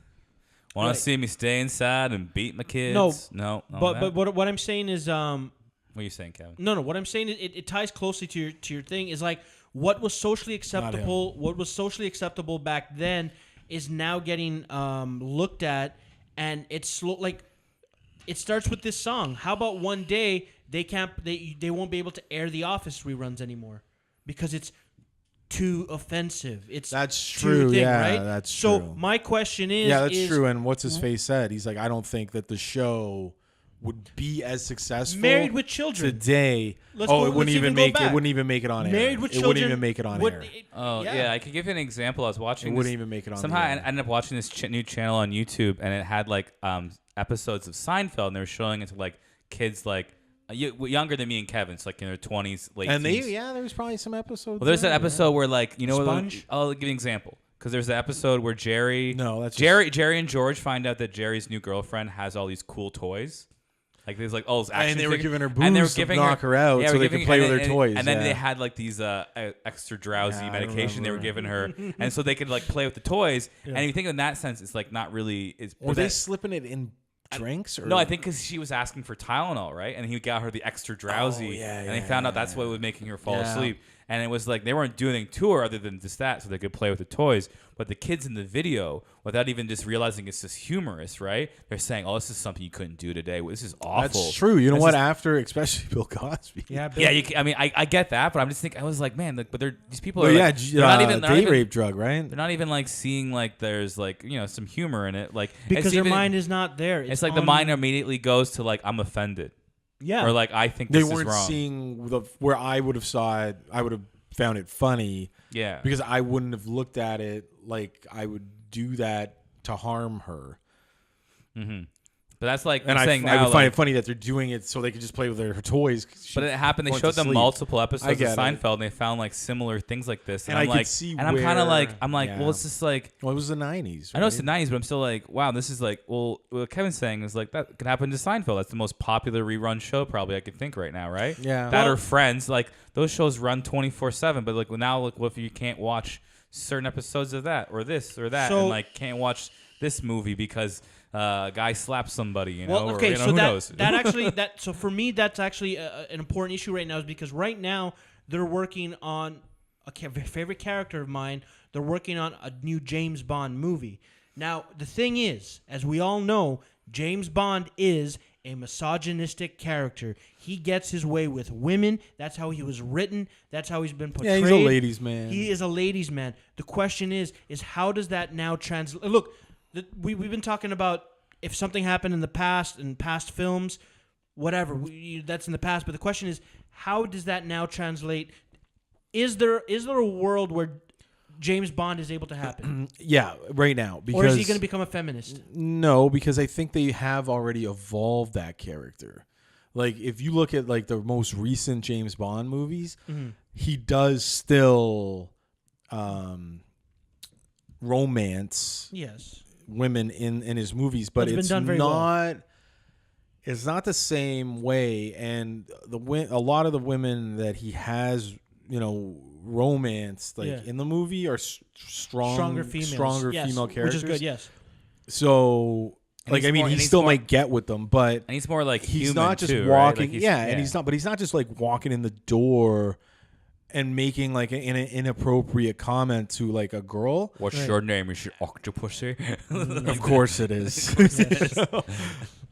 Want to see me stay inside and beat my kids? No. But what I'm saying is, what are you saying, Kevin? No. What I'm saying is, it ties closely to your thing. Is like what was socially acceptable. What was socially acceptable back then is now getting looked at, and it's like it starts with this song. How about one day they won't be able to air The Office reruns anymore because it's too offensive. That's true. Thing, yeah, right? that's so true. My question is, that's true. And what's his face said? He's like, I don't think that the show would be as successful. Married with Children today. It wouldn't even make it on air. Married with Children. It wouldn't even make it on air. I could give you an example. I was watching. It wouldn't even make it on. Somehow I ended up watching this new channel on YouTube, and it had like episodes of Seinfeld, and they were showing it to like kids like. Younger than me and Kevin, so like in their 20s, late teens. There was probably some episodes. Well, there's an episode where like Sponge? I'll give you an example because there's the episode where Jerry and George find out that Jerry's new girlfriend has all these cool toys. Like there's like all these action and they were figures. giving her booze to knock her out so they could play with her toys. And then they had like these extra drowsy medication they were giving her, and so they could like play with the toys. Yeah. And if you think in that sense, it's like not really. Were they slipping it in drinks? Or? No, I think because she was asking for Tylenol, right? And he got her the extra drowsy, and they found out that's what was making her fall asleep. And it was like they weren't doing anything to her other than just that, so they could play with the toys. But the kids in the video, without even just realizing it's just humorous, right? They're saying, "Oh, this is something you couldn't do today. This is awful." That's true. You know what? After, especially Bill Cosby. Yeah. I get that, but I'm just thinking. I was like, man, but these people are. Well, like, they're not even date rape drug, right? They're not even like seeing like there's like some humor in it, like because their mind is not there. It's like the mind immediately goes to like I'm offended. Yeah. Or like I think they this is weren't wrong. seeing where I would have saw it. I would have found it funny. Yeah. Because I wouldn't have looked at it like I would do that to harm her. Mm-hmm. But that's like and saying I now, would find it funny that they're doing it so they could just play with her toys. But it happened. They showed them multiple episodes of Seinfeld, and they found like similar things like this. And I'm like, I'm kind of like, well, it's just like, well, it was the '90s. Right? I know it's the '90s, but I'm still like, wow, this is like, well, what Kevin's saying is like that could happen to Seinfeld. That's the most popular rerun show probably I could think right now, right? Yeah. That or Friends, like those shows run 24/7. But like now, like, what if you can't watch certain episodes of that or this or that, and like can't watch this movie because a guy slaps somebody, you know? Well, okay, or, so who knows? So for me, that's actually an important issue right now, is because right now they're working on a favorite character of mine. They're working on a new James Bond movie. Now, the thing is, as we all know, James Bond is a misogynistic character. He gets his way with women. That's how he was written. That's how he's been portrayed. Yeah, he's a ladies' man. He is a ladies' man. The question is how does that now translate? Look, we've been talking about if something happened in the past, in past films, whatever, that's in the past. But the question is, how does that now translate? Is there a world where James Bond is able to happen? Yeah, right now. Because, or is he going to become a feminist? No, because I think they have already evolved that character. Like, if you look at like the most recent James Bond movies, he does still romance women in his movies, but it's not it's not the same way. And a lot of the women that he has, romance in the movie are stronger female characters, which is good. Yes. So he still might get with them, but and he's more like he's not just too, walking. right? Like and he's not just like walking in the door and making like an inappropriate comment to like a girl. What's your name? Is your octopusy? Of course it is.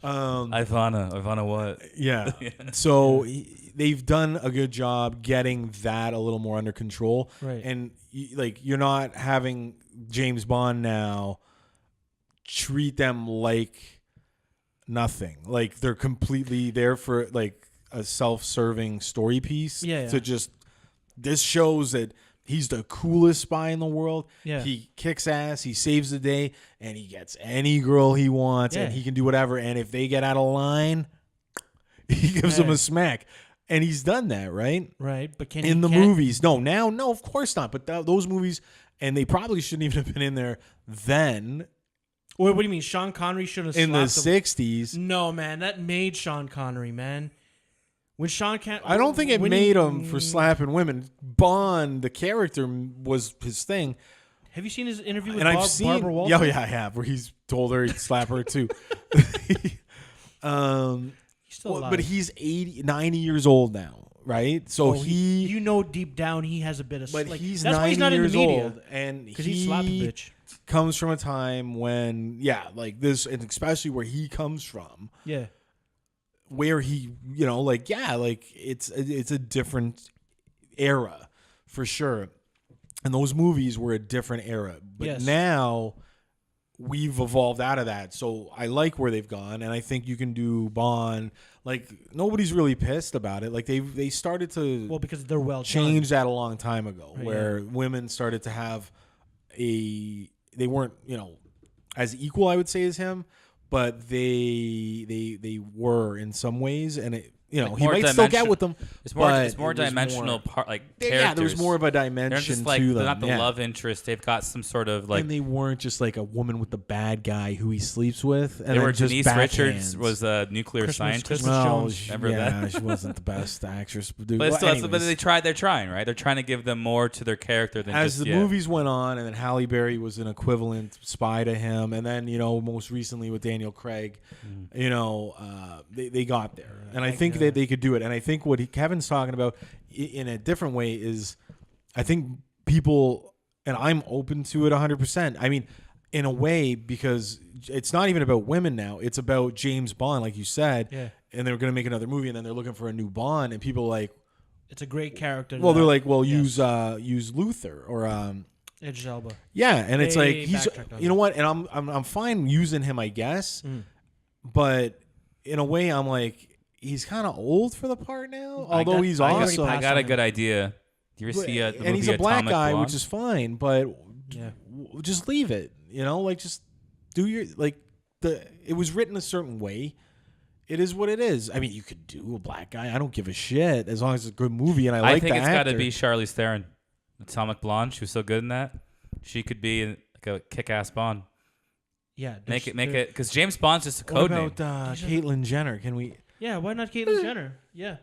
Ivana what? Yeah. So they've done a good job getting that a little more under control. Right. And you're not having James Bond now treat them like nothing. Like they're completely there for like a self-serving story piece. To just. This shows that he's the coolest spy in the world. Yeah. He kicks ass. He saves the day, and he gets any girl he wants, and he can do whatever. And if they get out of line, he gives them a smack. And he's done that, right? Right. But in the movies? No, of course not. But those movies, and they probably shouldn't even have been in there then. What do you mean? Sean Connery should have in the 60s? No, man. That made Sean Connery, man. When Sean can't, I don't think it made him for slapping women. Bond, the character, was his thing. Have you seen his interview with And I've seen, Barbara Walters? yeah, I have, where he's told her he'd slap her too. He's still alive. But he's 90 years old now, right? So you know, deep down he has a bit of. But like, he's that's 90 why he's not years in the media, old, and because he slapped a bitch. comes from a time when, like this, and especially where he comes from. Yeah. Where he, it's a different era for sure. And those movies were a different era. But now we've evolved out of that. So I like where they've gone, and I think you can do Bond. Like, nobody's really pissed about it. Like, they started to because they're well change that a long time ago, where women started to have they weren't, as equal, I would say, as him, but they were in some ways, and it. He might still get with them. It's more dimensional part, like characters. Yeah, there was more of a dimension they're just like, to them. They're not the love interest. They've got some sort of like. And they weren't just like a woman with the bad guy who he sleeps with. And they were. just Denise Richards was a nuclear scientist. Remember that? She wasn't the best actress. Dude. But still, but they tried. They're trying, right? They're trying to give them more to their character than as just, the movies went on, and then Halle Berry was an equivalent spy to him, and then most recently with Daniel Craig, they got there, and I think that they could do it. And I think what Kevin's talking about in a different way is, I think people, and I'm open to it 100%. I mean, in a way, because it's not even about women now. It's about James Bond, like you said. Yeah. And they're going to make another movie, and then they're looking for a new Bond, and people are like, it's a great character. Well, they're like, use Luther or Idris Elba. Yeah, and it's like he's, you know what, and I'm fine using him, I guess, but in a way, I'm like, he's kind of old for the part now. Although he's awesome. I got a good idea. Do you ever see the movie and he's a black Atomic guy, Blonde? which is fine, but just leave it. Just do your it was written a certain way. It is what it is. I mean, you could do a black guy. I don't give a shit as long as it's a good movie and I like the actor. I think it's got to be Charlize Theron, Atomic Blonde. She was so good in that. She could be like a kick-ass Bond. Yeah, make it because James Bond's just a code name. What about Caitlyn Jenner? Can we? Yeah, why not Caitlyn Jenner? Yeah.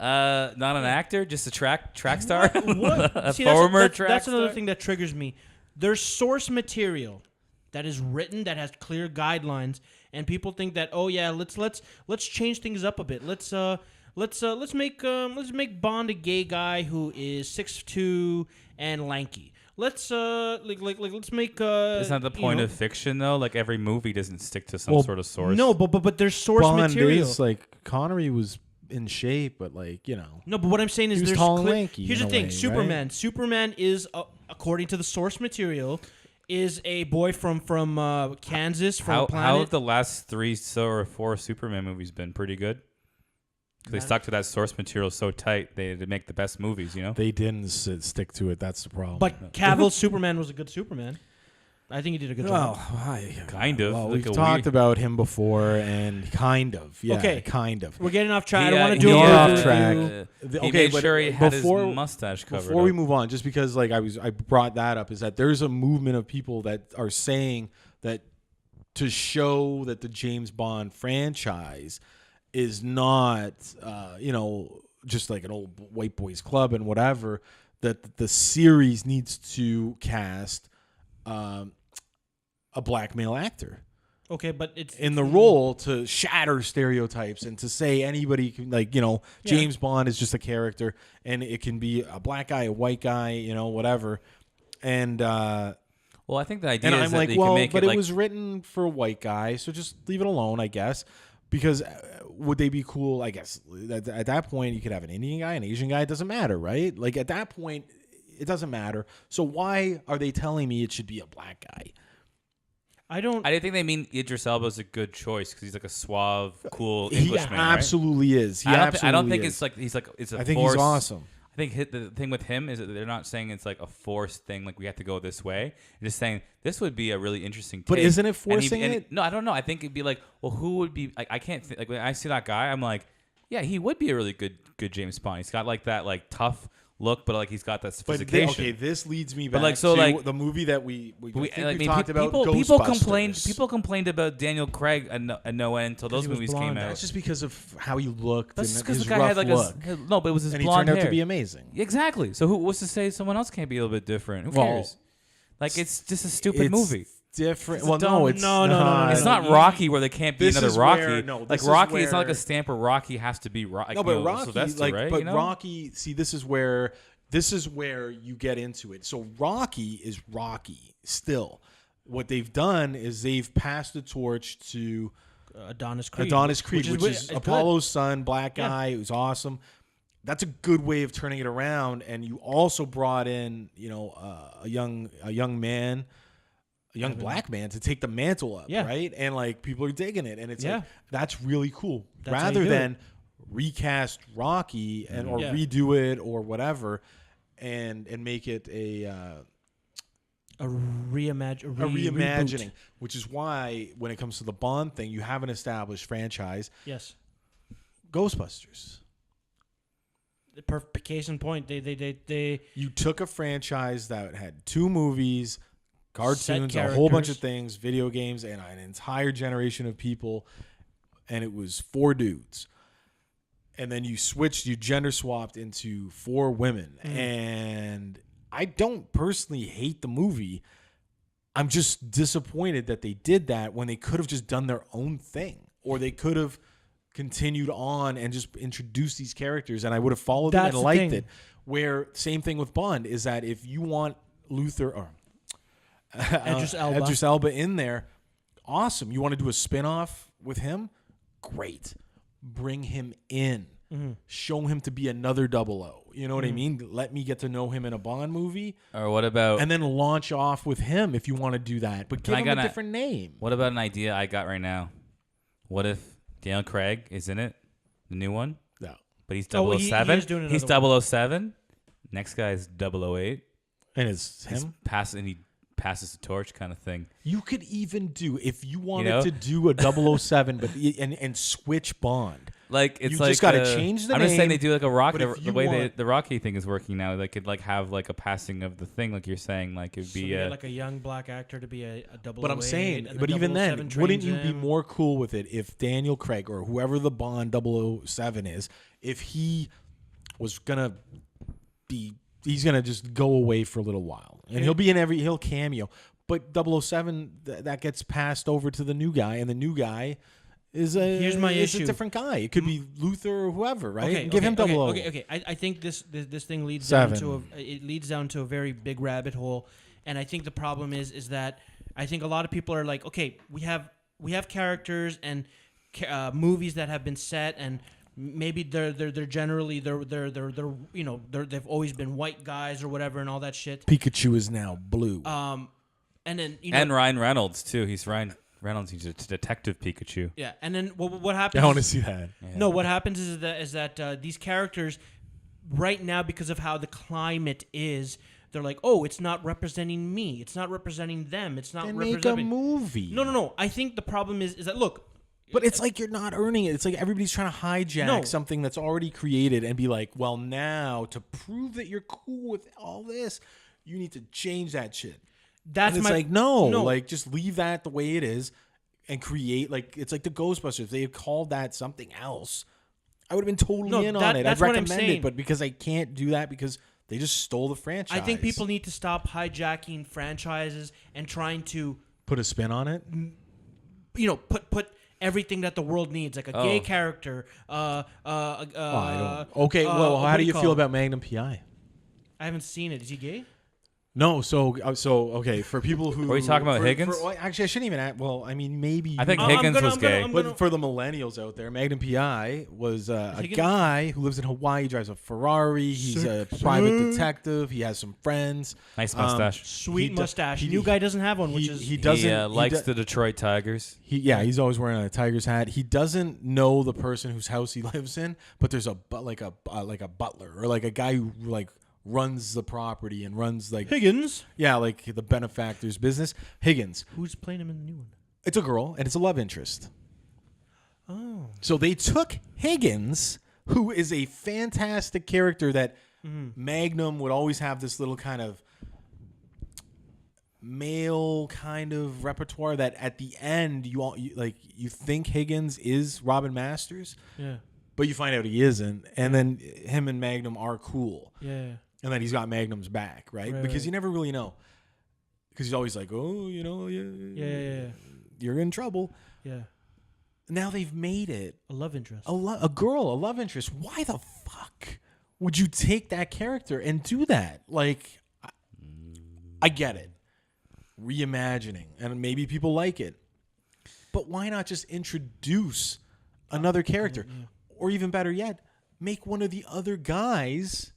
Not an actor, just a track star. What? A See, former track that's another star? thing that triggers me. There's source material that is written that has clear guidelines, and people think that let's change things up a bit. Let's make Bond a gay guy who is 6'2" and lanky. Let's let's make. Isn't that the point of fiction though? Like every movie doesn't stick to some sort of source. No, but there's source Bond material. is like Connery was in shape, but No, but what I'm saying is was there's tall and lanky Here's in the a thing: way, Superman. right? Superman is, according to the source material, is a boy from Kansas, from a planet. How have the last 3 or 4 Superman movies been? Pretty good. They stuck to that source material so tight they make the best movies. They didn't stick to it. That's the problem. But Cavill's Superman was a good Superman. I think he did a good job. Kind of. Well, Like we've talked about him before, and kind of. Yeah, Okay. kind of. We're getting off track. I don't want to we do are a off track. He made sure he had his mustache covered. Before we move on, just because I brought that up, is that there's a movement of people that are saying that to show that the James Bond franchise is not, just like an old white boys club and whatever, that the series needs to cast a black male actor. Okay, but it's in the role to shatter stereotypes and to say anybody can, James Bond is just a character, and it can be a black guy, a white guy, whatever. And well, I think the idea and is I'm that like, you well, can make but it it was written for a white guy, so just leave it alone, I guess. Because would they be cool? I guess at that point you could have an Indian guy, an Asian guy. It doesn't matter, right? Like at that point, it doesn't matter. So why are they telling me it should be a black guy? I think they mean Idris Elba is a good choice because he's like a suave, cool Englishman. He absolutely is. I don't think it's like it's a. I think force. he's awesome. I think the thing with him is that they're not saying it's like a forced thing, like we have to go this way. They're just saying this would be a really interesting take. But isn't it forcing it? No, I don't know. I think it'd be like, well, who would be like? I can't think. Like when I see that guy, I'm like, yeah, he would be a really good James Bond. He's got like that like tough look, but like he's got that sophistication. This leads me back like, so, to like, the movie that we I talked about. People complained about Daniel Craig at no end until those movies came out. That's just because of how he looked. That's and just because his the guy rough had like look. no, but it was his and blonde he turned hair. out to be amazing. Exactly. So what's to say someone else can't be a little bit different? Who cares? Like it's just a stupid It's movie. Different. It's Well, no, it's no. It's not Rocky where they can't be This another is Rocky. where- no, like this is Rocky, it's not like where- a stamp where Rocky has to be Rocky. No, but Rocky, Sylvester, like, right? but You know? Rocky. See, this is where you get into it. So Rocky is Rocky still. What they've done is they've passed the torch to Adonis Creed, which is Apollo's son, black guy, who's awesome. That's a good way of turning it around. And you also brought in, a young man. A young black man to take the mantle up, right? And like people are digging it, and it's like that's really cool. Rather than recast Rocky or redo it or whatever, and make it a reimagining, reboot. which is why when it comes to the Bond thing, you have an established franchise. Yes, Ghostbusters. The perfect case in point. They You took a franchise that had 2 movies. Cartoons, Set a whole bunch characters. of things, video games, and an entire generation of people, and it was 4 dudes. And then you gender swapped into 4 women. And I don't personally hate the movie. I'm just disappointed that they did that when they could have just done their own thing. Or they could have continued on and just introduced these characters, and I would have followed them and liked it. Where, same thing with Bond, is that if you want Luther... or Idris Elba in there, awesome. You want to do a spin-off with him? Great. Bring him in. Show him to be another 00. You know what I mean? Let me get to know him in a Bond movie. Or what about... And then launch off with him if you want to do that. But give him a different name. What about an idea I got right now? What if Daniel Craig is in it? The new one? No. But he's 007? he is doing He's another 007. Next guy is 008. And it's him? He passes the torch kind of thing. You could even do, if you wanted to do a 007 but and switch Bond. Like it's you like just got to change the I'm name. just saying they do like a Rocky. The way want, the Rocky thing is working now, they could like have like a passing of the thing, like you're saying, like it'd be like a young black actor to be a 008. But I'm saying, but even then, wouldn't you be more cool with it if Daniel Craig or whoever the Bond 007 is, if he was gonna be, he's gonna just go away for a little while, and he'll be in he'll cameo. But 007 that gets passed over to the new guy, and the new guy is a different guy. It could be Luther or whoever, right? Okay, give him 00. Okay. I think this thing leads down to a very big rabbit hole, and I think the problem is that I think a lot of people are like, okay, we have characters and movies that have been set, and maybe they're generally they've always been white guys or whatever and all that shit. Pikachu is now blue. And then and Ryan Reynolds too. He's Ryan Reynolds. He's a Detective Pikachu. Yeah, and then what happens? I want to see that. Yeah. No, what happens is that these characters right now, because of how the climate is, they're like, oh, it's not representing me. It's not representing them. It's not representing. Make a movie. No. I think the problem is that look. But it's like you're not earning it. It's like everybody's trying to hijack something that's already created and be like, well, now to prove that you're cool with all this, you need to change that shit. That's like no, like just leave that the way it is and create like it's like the Ghostbusters. If they had called that something else, I would have been totally in on it. I'd recommend it, but because I can't do that because they just stole the franchise. I think people need to stop hijacking franchises and trying to put a spin on it. Put everything that the world needs, like a gay character. Okay, well, how do you feel about Magnum PI? I haven't seen it. Is he gay? No, so okay. For people who are you talking about Higgins? Actually, I shouldn't even add. Well, I mean, maybe I think Higgins was gay. But for the millennials out there, Magnum PI was a guy who lives in Hawaii. He drives a Ferrari. He's a private detective. He has some friends. Nice mustache. Sweet mustache. New guy doesn't have one, which is he likes the Detroit Tigers. He's always wearing a Tigers hat. He doesn't know the person whose house he lives in, but there's a butler or like a guy who like runs the property and runs like Higgins. Yeah, like the benefactor's business. Higgins. Who's playing him in the new one? It's a girl and it's a love interest. Oh. So they took Higgins, who is a fantastic character that Magnum would always have this little kind of male kind of repertoire that at the end you think Higgins is Robin Masters, but you find out he isn't, and then him and Magnum are cool, and then he's got Magnum's back, right? Because you never really know, because he's always like, oh, you're in trouble. Now they've made it a love interest, a love interest. Why the fuck would you take that character and do that? Like, I get it. Reimagining, and maybe people like it, but why not just introduce another character, or even better yet, make one of the other guys.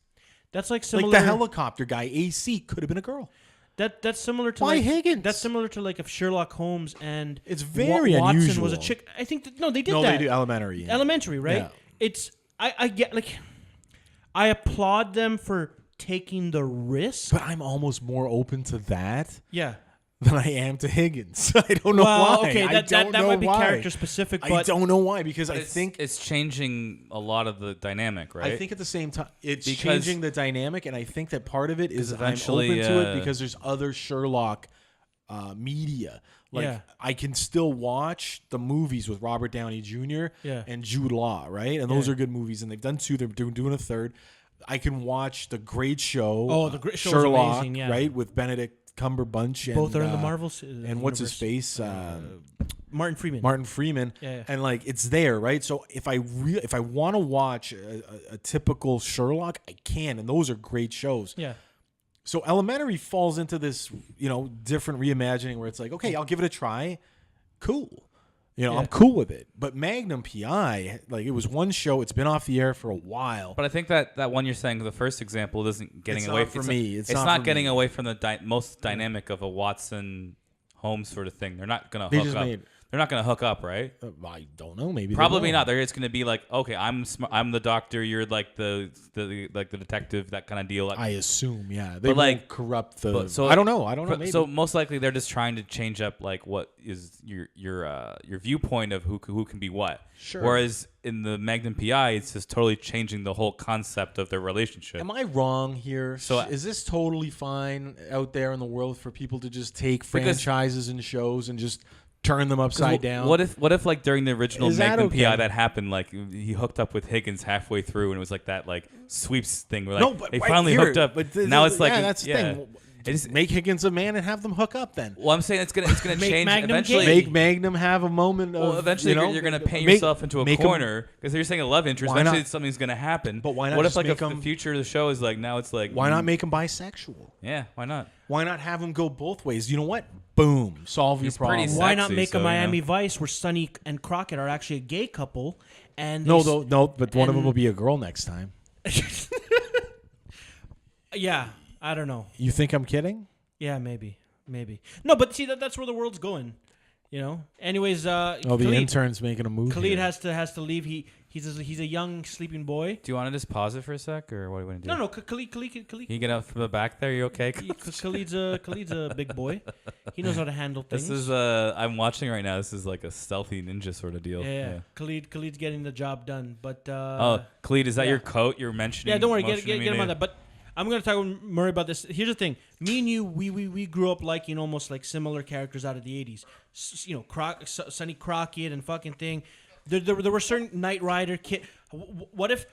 That's like similar. Like the helicopter guy, AC could have been a girl. That's similar to Higgins? That's similar to like if Sherlock Holmes and it's very Watson unusual. was a chick. I think they did that. No, they do Elementary. Yeah. Elementary, right? Yeah. It's I get like I applaud them for taking the risk, but I'm almost more open to that. Yeah. Than I am to Higgins. I don't know why. Okay, that might be character specific, but I don't know why, because I it's, think it's changing a lot of the dynamic, right? I think at the same time it's changing the dynamic, and I think that part of it is I'm open to it because there's other Sherlock media. Like I can still watch the movies with Robert Downey Jr. And Jude Law, right? And those are good movies, and they've done 2. They're doing a 3rd. I can watch The Great Show. Oh, The Great Show is Sherlock, amazing, right? With Benedict Cumberbatch, and both are in the Marvel and what's his face, Martin Freeman. And like it's there, right? So if I want to watch a typical Sherlock, I can, and those are great shows. Yeah. So Elementary falls into this, different reimagining where it's like, okay, I'll give it a try. Cool. I'm cool with it. But Magnum PI, like it was one show. It's been off the air for a while. But I think that one you're saying, the first example, isn't getting away from me. It's not getting away from the most dynamic of a Watson Holmes sort of thing. They're not gonna hook up. They're not gonna hook up, right? I don't know. Maybe probably not. They're just gonna be like, okay, I'm the doctor. You're like the detective. That kind of deal. Like, I assume, yeah. They won't corrupt the. So I don't know. Maybe. So most likely they're just trying to change up like what is your viewpoint of who can be what. Sure. Whereas in the Magnum PI, it's just totally changing the whole concept of their relationship. Am I wrong here? So is this totally fine out there in the world for people to just take franchises and shows and just turn them upside down? What if like during the original Magnum PI that happened, like he hooked up with Higgins halfway through and it was like that like sweeps thing where like they finally hooked up. But now it's like that's the thing. Make Higgins a man and have them hook up then. Well, I'm saying it's gonna change Magnum eventually. Make Magnum have a moment of. Well, eventually you're gonna paint yourself into a corner because you're saying a love interest. Eventually something's gonna happen. But why not? What if like the future of the show is like now it's like why not make him bisexual? Yeah, why not? Why not have him go both ways? You know what? Boom, solve your problem. Pretty Why not make sexy, a Miami Vice where Sonny and Crockett are actually a gay couple? And no, but one of them will be a girl next time. Yeah, I don't know. You think I'm kidding? Yeah, maybe. No, but see that's where the world's going. Anyways, the intern's making a move. Khalid has to leave. He's a young sleeping boy. Do you want to just pause it for a sec, or what do you want to do? No, Khalid. Can you get up from the back there? You okay? Khalid's a big boy. He knows how to handle things. This is I'm watching right now. This is like a stealthy ninja sort of deal. Yeah. Khalid's getting the job done. But Khalid, is that your coat you're mentioning? Yeah, don't worry. Get him on that. But I'm going to talk with Murray about this. Here's the thing. Me and you, we grew up liking almost like similar characters out of the 80s. Sonny Crockett and fucking thing. There were certain Knight Rider kid. What if?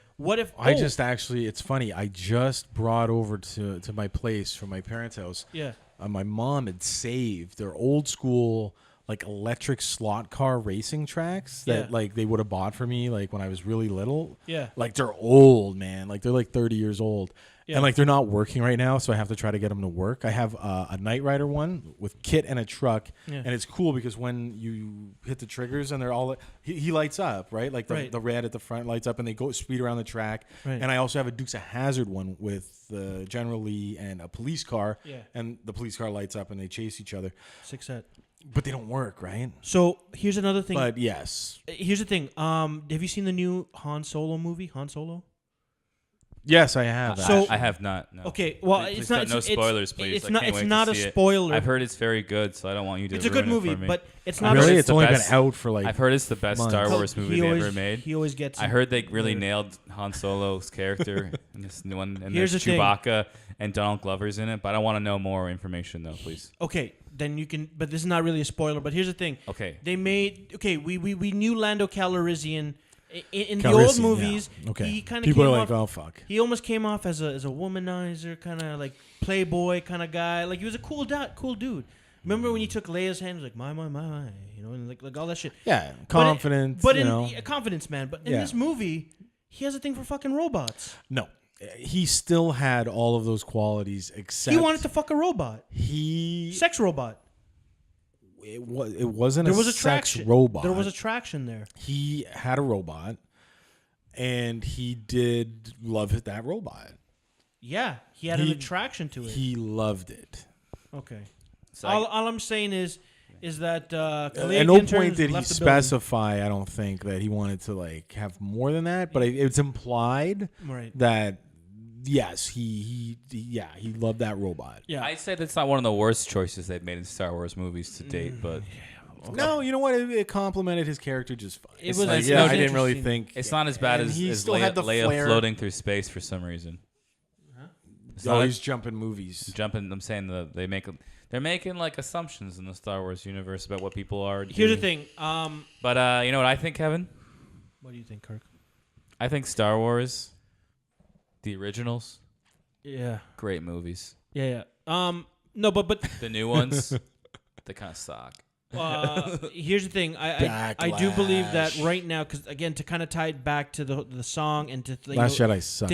I just actually, it's funny. I just brought over to my place from my parents' house. Yeah. My mom had saved their old school like electric slot car racing tracks that like they would have bought for me like when I was really little. Yeah. Like they're old, man. Like they're like 30 years old. Yeah. And like they're not working right now, so I have to try to get them to work. I have a Knight Rider one with kit and a truck, and it's cool because when you hit the triggers and they're all he lights up, right? Like the red at the front lights up, and they go speed around the track. Right. And I also have a Dukes of Hazzard one with General Lee and a police car, and the police car lights up and they chase each other. Six set. But they don't work, right? So here's another thing. But yes, here's the thing. Have you seen the new Han Solo movie? Han Solo. Yes, I have. So I have not. No. Okay, well, it's not. No spoilers, please. It's not a spoiler. I've heard it's very good, so I don't want you to. It's a good movie, but it's not. Really, it's only been out for like. I've heard it's the best Star Wars movie they ever made. He always gets. I heard they really nailed Han Solo's character. And this new one, and Here's there's the thing. Chewbacca and Donald Glover's in it. But I want to know more information, though, please. Okay, then you can. But this is not really a spoiler. But here's the thing. Okay. They made. Okay, we knew Lando Calrissian in the Calrissian, old movies. yeah. Okay. He kind of People came are like, off, oh fuck. He almost came off as a womanizer, kind of like playboy kind of guy. Like he was a cool dude. Remember when he took Leia's hand? He was like my, you know, and like all that shit. Yeah, confident. But you in know. confidence, man. But in Yeah. this movie, he has a thing for fucking robots. No, he still had all of those qualities, except He wanted to fuck a robot, He sex robot. it wasn't There a was sex attraction. robot. There was attraction there. He had a robot, and he did love that robot. Yeah, he had an attraction to it. He loved it. Okay. So All I'm saying is that At no point did he specify. I don't think that he wanted to like have more than that, but it's implied Right. that yes, he loved that robot. Yeah. I'd say that's not one of the worst choices they've made in Star Wars movies to date, but No, you know what? It complimented his character just fine. It was Like, it's yeah, most I didn't really interesting. think it's not as bad and as, he as still Leia, had the Leia flair. floating through space for some reason. It's not Always like jumping movies. jumping. I'm saying that they're making like assumptions in the Star Wars universe about what people are. Here's the doing. thing. But you know what I think, Kevin? What do you think, Kirk? I think Star Wars, the originals, Yeah. great movies. Yeah. No, but The new ones, they kind of suck. here's the thing. I do believe that Backlash. right now, because again, to kind of tie it back to the song and to Last Jedi sucks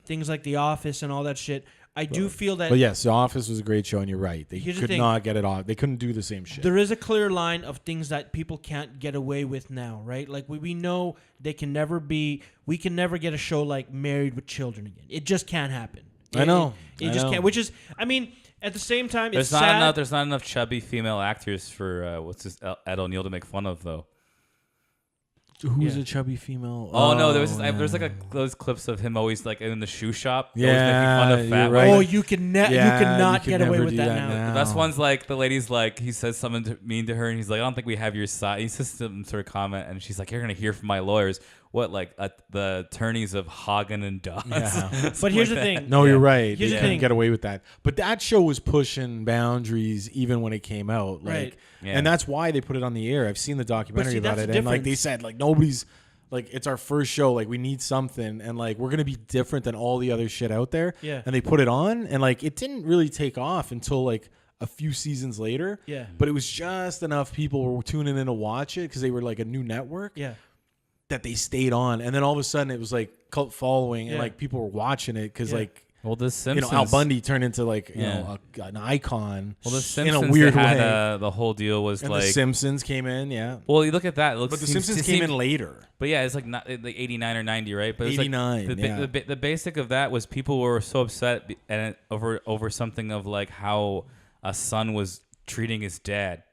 things like The Office and all that shit. I do feel that But yes, The Office was a great show, and you're right. They Here's the could thing. not get it off. They couldn't do the same shit. there is a clear line of things that people can't get away with now, right? Like we know we can never get a show like Married with Children again. It just can't happen. I know. It I just know. can't. Which is, I mean, at the same time, There's it's not sad. enough. There's not enough chubby female actors for Ed O'Neill to make fun of, though. Who's Yeah. a chubby female? Oh no, there's yeah. those clips of him always like in the shoe shop. Yeah, always making fun of fat you're right. women. Oh, you cannot Yeah, you get can away never with do that, that now. The best one's like the lady's like he says something mean to her and he's like I don't think we have your side. He says some sort of comment and she's like you're gonna hear from my lawyers. What like the attorneys of Hagen and Dawes. Yeah. But here's the thing. No, you're right. Here's They the couldn't thing. get away with that. But that show was pushing boundaries even when it came out. Like, Right. Yeah. And that's why they put it on the air. I've seen the documentary see, about that's it. the And like they difference. said, like nobody's like it's our first show. Like we need something. And like we're gonna be different than all the other shit out there. Yeah. And they put it on and like it didn't really take off until like a few seasons later. Yeah. But it was just enough people were tuning in to watch it because they were like a new network. Yeah. That they stayed on, and then all of a sudden it was like cult following, and Yeah. like people were watching it because Yeah. like Well, the you Simpsons. know Al Bundy turned into like you Yeah. know an icon. Well, the in Simpsons. a weird they had, way. the whole deal was And like. the Simpsons came in, yeah, Well, you look at that. It looks, but the seems- Simpsons it came seems- in later. But yeah, it's like not like 89 or 90, right? But it was 89, Like yeah. the basic of that was people were so upset and over something of like how a son was treating his dad,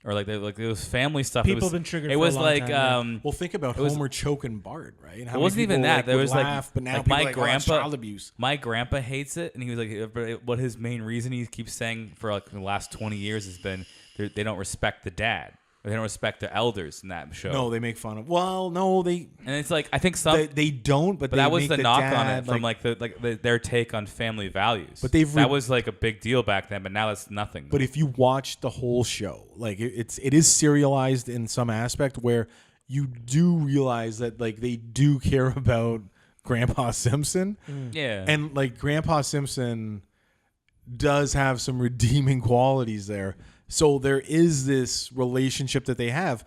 or like it was family stuff. People it was, have been triggered It for a was long like time, Well, think about It was- Homer choking Bart, right? And how It many wasn't even people, that. There would was, like- laugh, but now like people my are like, oh, that's grandpa- child abuse. my grandpa hates it, and he was like, what his main reason he keeps saying for like the last 20 years has been they don't respect the dad, or they don't respect the elders in that show. No, they make fun of. Well, no, they and it's like I think some. they don't, but But they that was make the the knock dad, on it from like their take on family values. But they've that was like a big deal back then, but now it's nothing. But if you watch the whole show, like it is serialized in some aspect where you do realize that like they do care about Grandpa Simpson, yeah, and like Grandpa Simpson does have some redeeming qualities there. So there is this relationship that they have,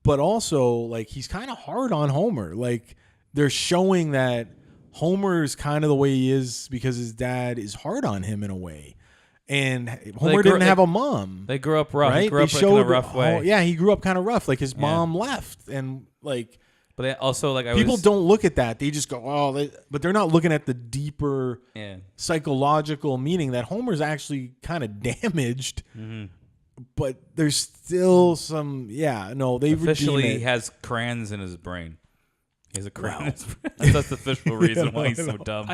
but also like he's kind of hard on Homer. Like they're showing that Homer is kind of the way he is because his dad is hard on him in a way. And Homer didn't have a mom. they grew up rough. Right? He grew up They like, in a showed- rough way. Yeah, he grew up kind of rough. Like his Yeah. mom left, and like But they also like people don't look at that. They just go, "Oh," but they're not looking at the deeper Yeah. psychological meaning that Homer's actually kind of damaged. But there's still some. Yeah, no, they Officially, redeem he it. has crayons in his brain. He has a crayon in his brain. That's the official reason why he's so dumb.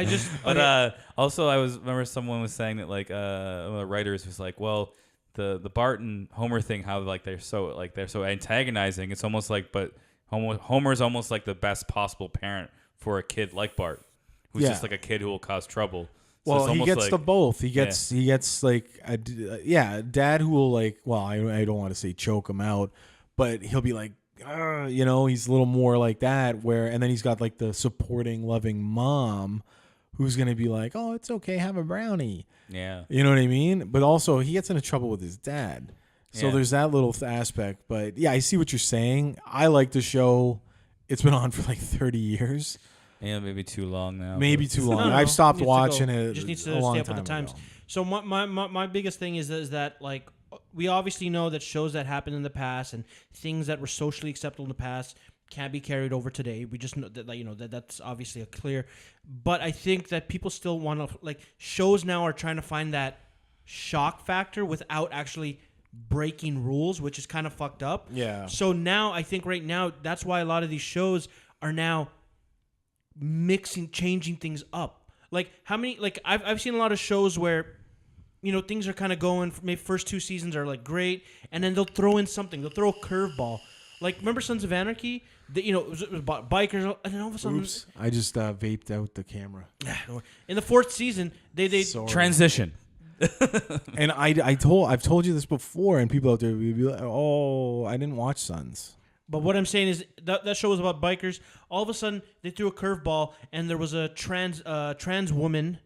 But also, remember someone was saying that like one of the writers was like, well, the Bart and Homer thing, how like they're so antagonizing. It's almost like, but Homer's almost like the best possible parent for a kid like Bart, who's just like a kid who will cause trouble. So well, he gets like, the both. He gets like a dad who will like. Well, I don't want to say choke him out, but he'll be like, you know, he's a little more like that. And then he's got like the supporting, loving mom, who's gonna be like, oh, it's okay, have a brownie. Yeah, you know what I mean. But also, he gets into trouble with his dad. So there's that little aspect. But yeah, I see what you're saying. I like the show. It's been on for like 30 years. Yeah, maybe too long now. Maybe too long. No, I've stopped watching it. It just needs to a long stay up time with the times. ago. So my biggest thing is that like we obviously know that shows that happened in the past and things that were socially acceptable in the past can't be carried over today. We just know that, like, you know, that's obviously a clear. But I think that people still want to, like, shows now are trying to find that shock factor without actually breaking rules, which is kind of fucked up. Yeah. So now I think right now that's why a lot of these shows are now changing things up. Like how many? Like I've seen a lot of shows where, you know, things are kind of going. Maybe first 2 seasons are like great, and then they'll throw in something. They'll throw a curveball. Like remember Sons of Anarchy? You know, it was about bikers, and then all of a sudden, Oops! I just vaped out the camera. in the 4th season, they Sorry. transition. And I've told you this before, and people out there would be like, "Oh, I didn't watch Sons." But what I'm saying is that show was about bikers. All of a sudden, they threw a curveball, and there was a trans woman,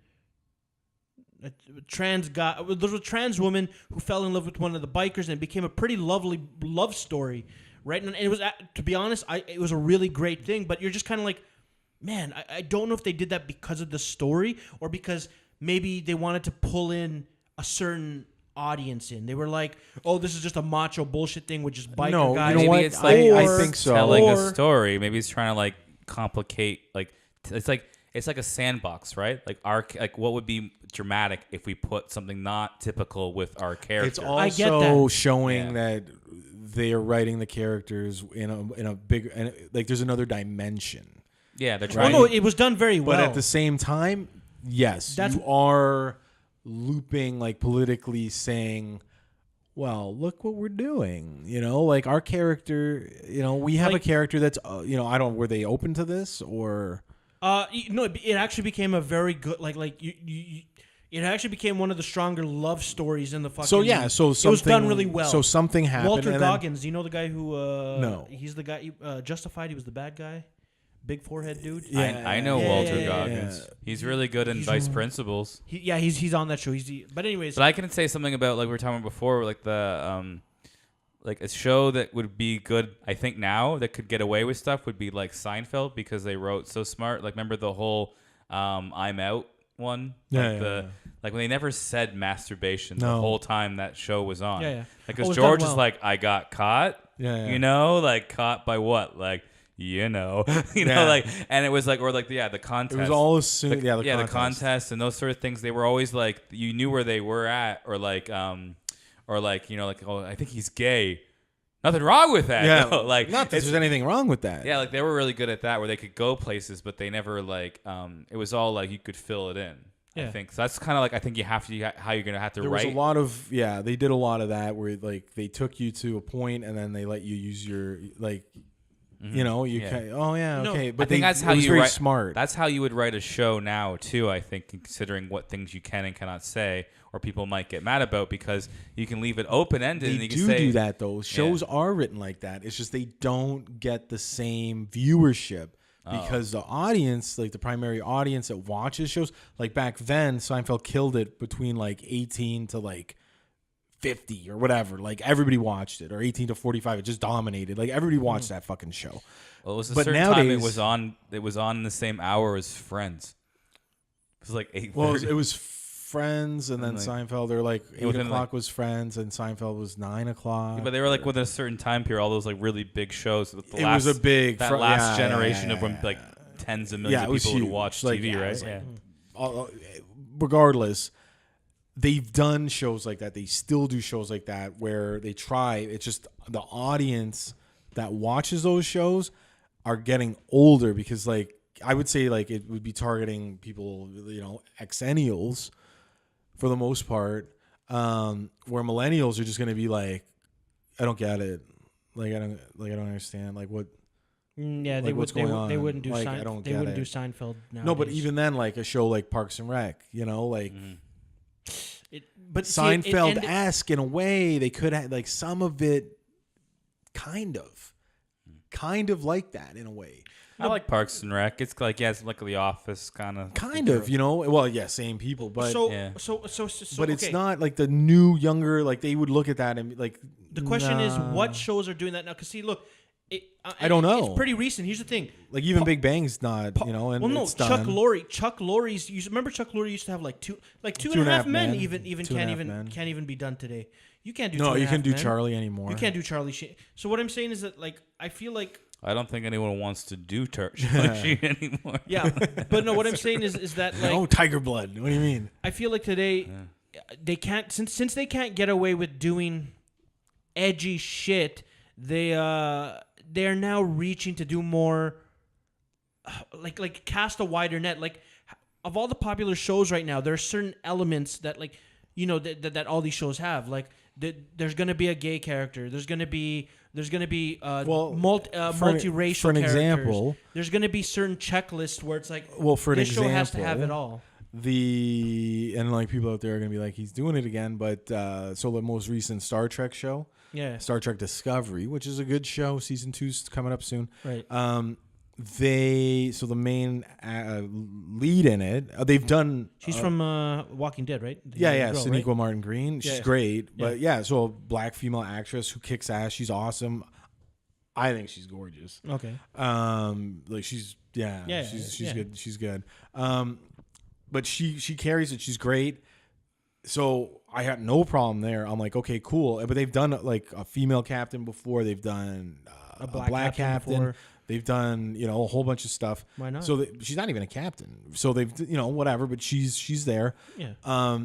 a trans guy. There was a trans woman who fell in love with one of the bikers, and it became a pretty lovely love story, right? And it was, to be honest, it was a really great thing. But you're just kind of like, man, I don't know if they did that because of the story or because maybe they wanted to pull in a certain audience in. They were like, oh, this is just a macho bullshit thing with just biker guys. You know what? Maybe it's like I think so. telling a story. Maybe he's trying to like complicate, like it's like a sandbox, right? Like what would be dramatic if we put something not typical with our character? It's I get also that. showing that they are writing the charers in a big, and like there's another dimension. Yeah, they're Oh trying. no, it was done very well. But at the same time, yes, you are looping, like politically saying, well, look what we're doing. You know, like our character, you know, we have a character that's, you know, I don't, were they open to this or? No, it actually became a very good, it actually became one of the stronger love stories in the fucking. So yeah, so something, it was done really well. So something happened. Walter Goggins, you know the guy who? No, he's the guy. Justified. He was the bad guy, big forehead dude. Yeah, I know Walter Goggins. Yeah. He's really good in Vice Principals. He's on that show. But anyways. But I can say something about, like we were talking about before, like the like a show that would be good, I think now, that could get away with stuff would be like Seinfeld, because they wrote so smart. Like remember the whole I'm Out one? Like when they never said masturbation the whole time that show was on. Yeah. Like because George is like, I got caught. Yeah. You know, like caught by what? Like, you know, like, and it was like, or like, the contest. It was all assumed. The contest and those sort of things. They were always like, you knew where they were at, or like, you know, like, oh, I think he's gay. Nothing wrong with that. Yeah, no. Like, not that there's anything wrong with that. Yeah, like they were really good at that, where they could go places, but they never like. It was all like you could fill it in. Yeah. I think so. That's kind of like, I think you have to, how you're gonna have to write. There was a lot of they did a lot of that where like they took you to a point and then they let you use your like. Mm-hmm. You know, okay. But I think that's how you very write. Smart. That's how you would write a show now too. I think, considering what things you can and cannot say, or people might get mad about, because you can leave it open ended. They do that though. Shows are written like that. It's just they don't get the same viewership because the audience, like the primary audience that watches shows, like back then, Seinfeld killed it between like 18 to like 50 or whatever. Like everybody watched it, or 18 to 45. It just dominated. Like everybody watched that fucking show. Well, it was a certain time it was on. It was on the same hour as Friends. It was like 8:30. Well, it was Friends, and then like, Seinfeld. Or like 8 o'clock was Friends, and Seinfeld was 9 o'clock. Yeah, but they were like within a certain time period. All those like really big shows. Was a big last generation of when like tens of millions of people would watch TV, right? Regardless. They've done shows like that. They still do shows like that where they try. It's just the audience that watches those shows are getting older, because like I would say like it would be targeting people, you know, exennials for the most part, where millennials are just going to be like, I don't get it. Like I don't understand. Like Yeah, Like, what's going on? They wouldn't do Like, I don't they get wouldn't it. do Seinfeld now. No, but even then, like a show like Parks and Rec, like but Seinfeld-esque in a way, they could have like some of it, kind of like that in a way. I like Parks and Rec. It's like it's like The Office kind of. Well, yeah, same people, but so but it's not like the new younger. Like they would look at that and be like. The question is, what shows are doing that now? Because see, look, I don't know. It's pretty recent. Here's the thing. Like even Big Bang's not, and well, no, it's Chuck done. Lorre. Chuck Lorre's. You remember Chuck Lorre used to have like two and a half men. Even can't even be done today. You can't do. No, you can do Charlie anymore. You can't do Charlie Sheen. So what I'm saying is that like I feel like. I don't think anyone wants to do Charlie Sheen anymore. Yeah, but no, what I'm saying is that like no Tiger Blood. What do you mean? I feel like today they can't since they can't get away with doing edgy shit. They're now reaching to do more, like cast a wider net. Like of all the popular shows right now, there are certain elements that like that all these shows have. Like there's gonna be a gay character. There's gonna be multiracial for an characters. Example, there's gonna be certain checklists where it's like for an this example, show has to have it all. And like people out there are gonna be like, he's doing it again. But so the most recent Star Trek show, Star Trek Discovery, which is a good show. Season 2's coming up soon. Right. The main lead in it, they've done. She's from Walking Dead, right? Yeah, girl, Sonequa right? Martin Green. She's great, but so a black female actress who kicks ass. She's awesome. I think she's gorgeous. Okay. Like she's good. She's good. But she carries it. She's great. So I had no problem there. I'm like, okay, cool. But they've done like a female captain before. They've done a black captain. They've done, a whole bunch of stuff. Why not? So she's not even a captain. So they've, whatever. But she's there. Yeah.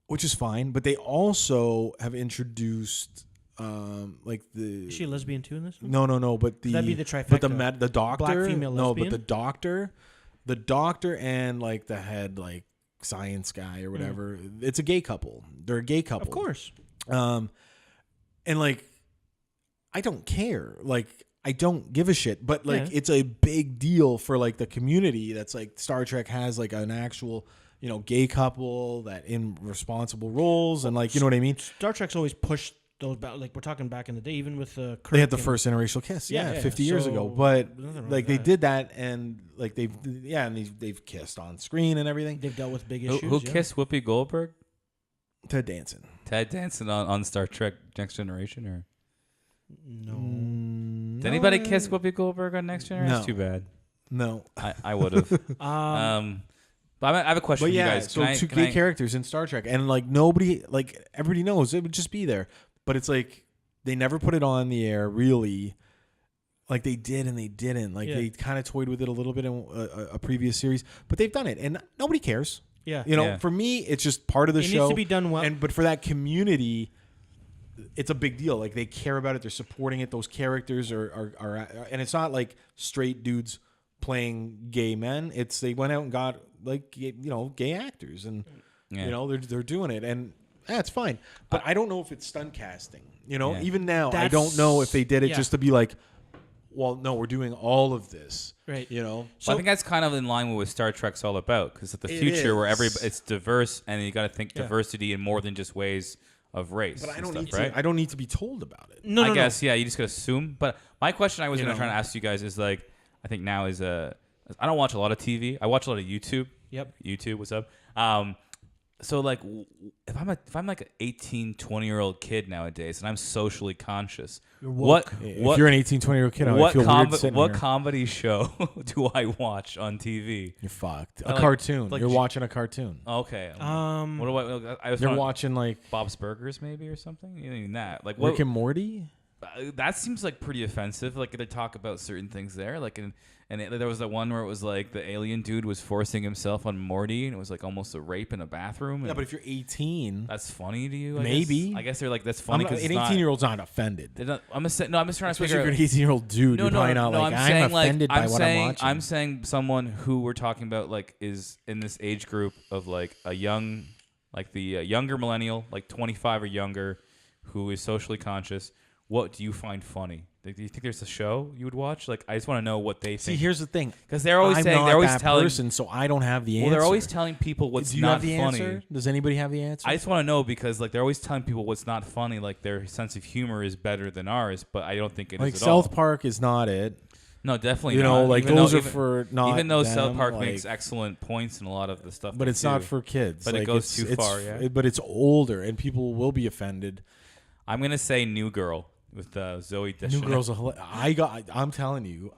Which is fine. But they also have introduced, like the. Is she a lesbian too in this one? No. But that'd be the trifecta. But the doctor. Black female lesbian. No, but the doctor and like the head like science guy or whatever. It's a gay couple. They're a gay couple. Of course. And like, I don't care. Like. I don't give a shit, but like it's a big deal for like the community. That's like Star Trek has like an actual, gay couple that in responsible roles and like, you know what I mean? Star Trek's always pushed those back. Like we're talking back in the day, even with Kirk. They had the first interracial kiss, 50 years ago. But like they did that, and like they've kissed on screen and everything. They've dealt with big issues. Who kissed Whoopi Goldberg? Ted Danson. Ted Danson on Star Trek Next Generation, or no? Did anybody kiss Whoopi Goldberg on Next Generation? No. That's too bad. No, I would have. But I have a question for you guys. So two gay characters in Star Trek, and like nobody, like everybody knows it would just be there, but it's like they never put it on the air, really. Like they did and they didn't. Like they kind of toyed with it a little bit in a previous series, but they've done it, and nobody cares. Yeah, for me, it's just part of the show. It needs to be done well. But for that community, it's a big deal. Like they care about it. They're supporting it. Those characters are and it's not like straight dudes playing gay men. It's they went out and got like gay actors, and they're doing it, and that's fine. But I don't know if it's stunt casting. Even now, I don't know if they did it just to be like, well, no, we're doing all of this, right? So I think that's kind of in line with what Star Trek's all about, because at the future where it's diverse, and you got to think diversity in more than just ways of race. But I don't need I don't need to be told about it. No, I guess you just gotta assume. But my question I was going to try to ask you guys is like, I think now is I don't watch a lot of TV. I watch a lot of YouTube. Yep. YouTube, what's up? So like if I'm like an 18, 20-year-old kid nowadays and I'm socially conscious, what if you're an 18, 20-year-old kid, I feel weird sitting what here. comedy show do I watch on TV? You're fucked. A cartoon. You're watching a cartoon. Okay. What do I was You're watching like Bob's Burgers maybe or something? Even that. Like Rick and Morty? That seems like pretty offensive. Like they talk about certain things there. Like there was that one where it was like the alien dude was forcing himself on Morty, and it was like almost a rape in a bathroom. Yeah, but if you're 18, that's funny to you. I guess they're like that's funny because an 18-year-old's not offended. I'm just trying to Especially figure if you're an 18-year-old dude. You're probably not like I'm offended by what I'm watching. I'm saying someone who we're talking about like is in this age group of like a young, like the younger millennial, like 25 or younger, who is socially conscious. What do you find funny do you think there's a show you would watch? Like, I just want to know what they See, think. here's the thing. Because they're always saying, not they're always that telling person, so I don't have the answer. Well, they're always telling people what's Do you not have the funny. answer? Does anybody have the answer? I just want to know because like they're always telling people what's not funny. Like their sense of humor is better than ours, but I don't think it like is at all. South Park is not it. No, definitely You not. know, like Even those though- are for not. Even though them, South Park like, makes excellent points in a lot of the stuff, but they it's not do. for kids. But it Like, goes too it's far, yeah. But it's older, and people will be offended. I'm gonna say New Girl with Zoe Deschanel. New Girls, I'm telling you,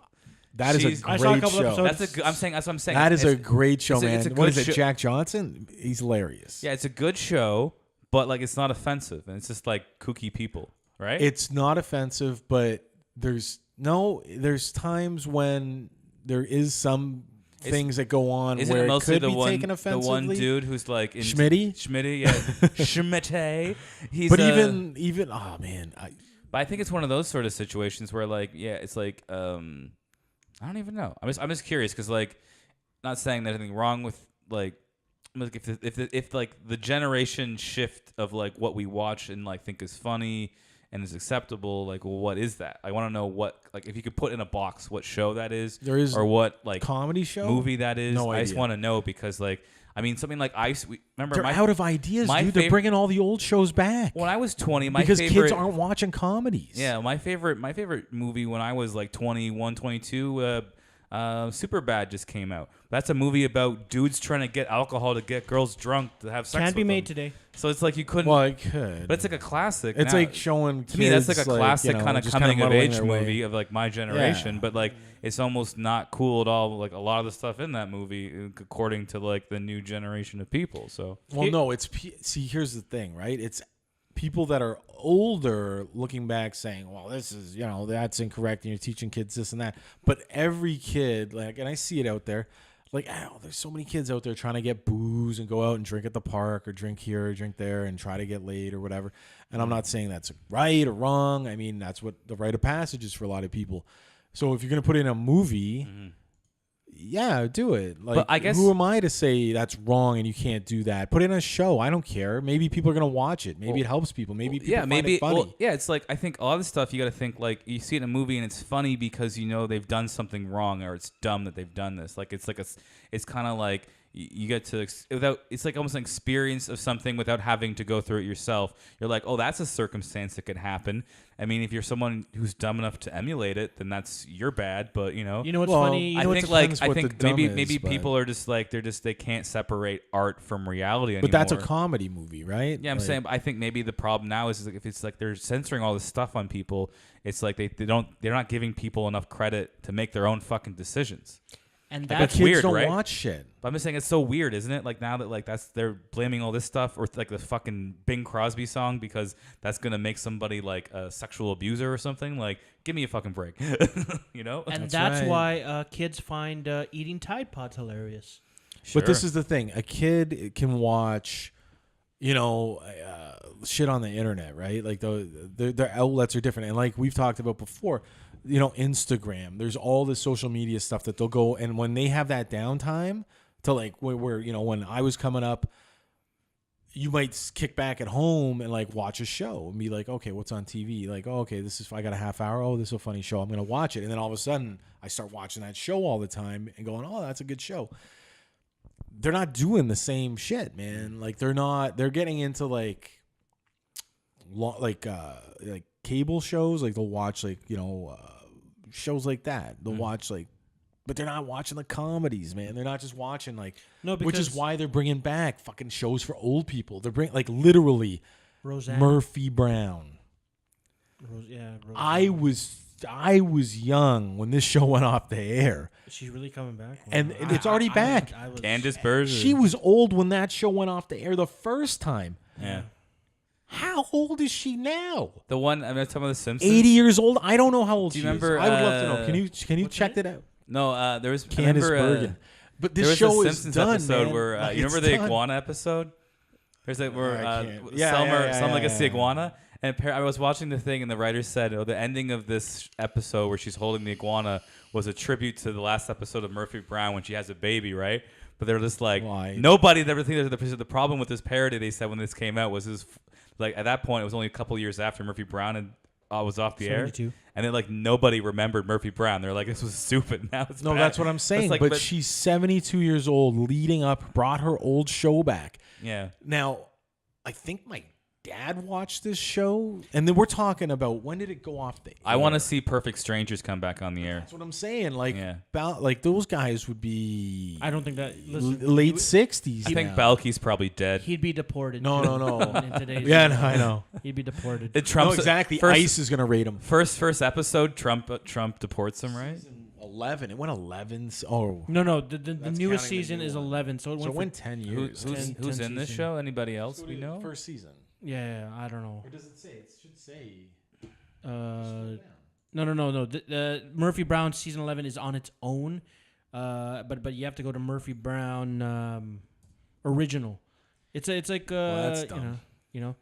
that is She's- a I great saw a couple show. episodes. That's a good. That's what I'm saying. That is It's- a great show, it's a- man. it's a What good is it? show. Jack Johnson? He's hilarious. Yeah, it's a good show, but like it's not offensive, and it's just like kooky people, right? It's not offensive, but there's times when there is some things that go on Isn't where it it mostly could the be one, taken the offensively. one dude who's like in Schmitty? yeah, Schmitte. He's But even oh man, but I think it's one of those sort of situations where like yeah, it's like I don't even know. I'm just curious because like not saying that anything wrong with like if like the generation shift of like what we watch and like think is funny and is acceptable, like well, what is that? I want to know what like if you could put in a box what show that is, there is or what like comedy show movie that is. No I just idea. want to know because like I mean something like remember They're my out of ideas, my dude. They're bringing all the old shows back when I was 20, my because favorite kids aren't watching comedies. yeah, my favorite movie when I was like 21, 22, Superbad just came out. That's a movie about dudes trying to get alcohol to get girls drunk to have sex Can't be with made them. today. So it's like you couldn't. Well, it could. But it's like a classic. It's now. like showing kids, to me that's like a classic kind of just coming of muddling age their way. movie of like my generation. Yeah. But like it's almost not cool at all. Like a lot of the stuff in that movie, according to like the new generation of people. So Well, no, see. Here's the thing, right? It's people that are older looking back saying, "Well, this is that's incorrect," and you're teaching kids this and that. But every kid, like, and I see it out there, like, there's so many kids out there trying to get booze and go out and drink at the park or drink here or drink there and try to get laid or whatever. And I'm not saying that's right or wrong. I mean, that's what the rite of passage is for a lot of people. So if you're gonna put in a movie. Yeah, do it. Like, But I guess- who am I to say that's wrong and you can't do that? Put it in a show. I don't care. Maybe people are gonna watch it. Maybe it helps people. Maybe people find it funny. Well, yeah, it's like I think a lot of the stuff you got to think like you see it in a movie and it's funny because they've done something wrong or it's dumb that they've done this. Like it's kind of like you get to it's like almost an experience of something without having to go through it yourself. You're like, oh, that's a circumstance that could happen. I mean, if you're someone who's dumb enough to emulate it, then that's you're bad. But You know what's Well, funny? I You know think what's, like what I the think dumb maybe is, but- people are just like they can't separate art from reality anymore. But that's a comedy movie, right? Yeah, I'm Like, saying I think maybe the problem now is like if it's like they're censoring all this stuff on people, it's like they're not giving people enough credit to make their own fucking decisions. and But that's kids weird, don't right? watch shit. But I'm just saying it's so weird, isn't it? Like now that like they're blaming all this stuff or like the fucking Bing Crosby song because that's gonna make somebody like a sexual abuser or something. Like, give me a fucking break, and That's that's right. why kids find eating Tide Pods hilarious. But this Sure. is the thing: a kid can watch, shit on the internet, right? Like their outlets are different, and like we've talked about before, Instagram. There's all this social media stuff that they'll go, and when they have that downtime to like where when I was coming up, you might kick back at home and like watch a show and be like, okay, what's on TV? Like, oh, okay, I got a half hour. Oh, this is a funny show. I'm gonna watch it, and then all of a sudden I start watching that show all the time and going, oh, that's a good show. They're not doing the same shit, man. Like they're getting into like cable shows. Like they'll watch shows like that. They'll watch but they're not watching the comedies, man. They're not just watching which is why they're bringing back fucking shows for old people. They're bringing literally Roseanne. Murphy Brown. Roseanne. I was young when this show went off the air. She's really coming back, And it's already back. Candace Bergen. She was old when that show went off the air the first time. yeah. How old is she now? The one I'm talking about the Simpsons. 80 years old? I don't know how old Do you she remember, is. I would love to know. Can you what's check her that out? No, there was Candace I remember, Bergen. But there this was show a is Simpsons done, episode man. where Like, you remember it's the done. iguana episode? There's like where I can't. Yeah, Selma gets the yeah. iguana, and I was watching the thing, and the writer said, "Oh, the ending of this episode where she's holding the iguana was a tribute to the last episode of Murphy Brown when she has a baby, right?" But they're just like, Why? nobody ever think that the problem with this parody they said when this came out was like at that point it was only a couple years after Murphy Brown had was off the air, 72. and then like nobody remembered Murphy Brown. They're like, this was stupid. Now it's No, back. that's what I'm saying. Like, but she's 72 years old, leading up, brought her old show back. yeah. Now, I think my dad watched this show, and then we're talking about when did it go off the air? I want to see Perfect Strangers come back on the air. That's what I'm saying. Like, Yeah. like those guys would be I don't think that. late 60s. I think now. Balky's probably dead. He'd be deported. No. In today's Yeah, no, I know. He'd be deported. It Trump's No, exactly. First, ICE is gonna raid him. first episode. Trump deports him, right? 11. It went 11. Oh, No. The That's newest counting the season new is one. 11. So it so it went. went 10 years. Who's 10 in this season. show? Anybody else we know? First season. Yeah, I don't know. Or does it say? It should say. No. The Murphy Brown season 11 is on its own, but you have to go to Murphy Brown original. It's like that's dumb. you know,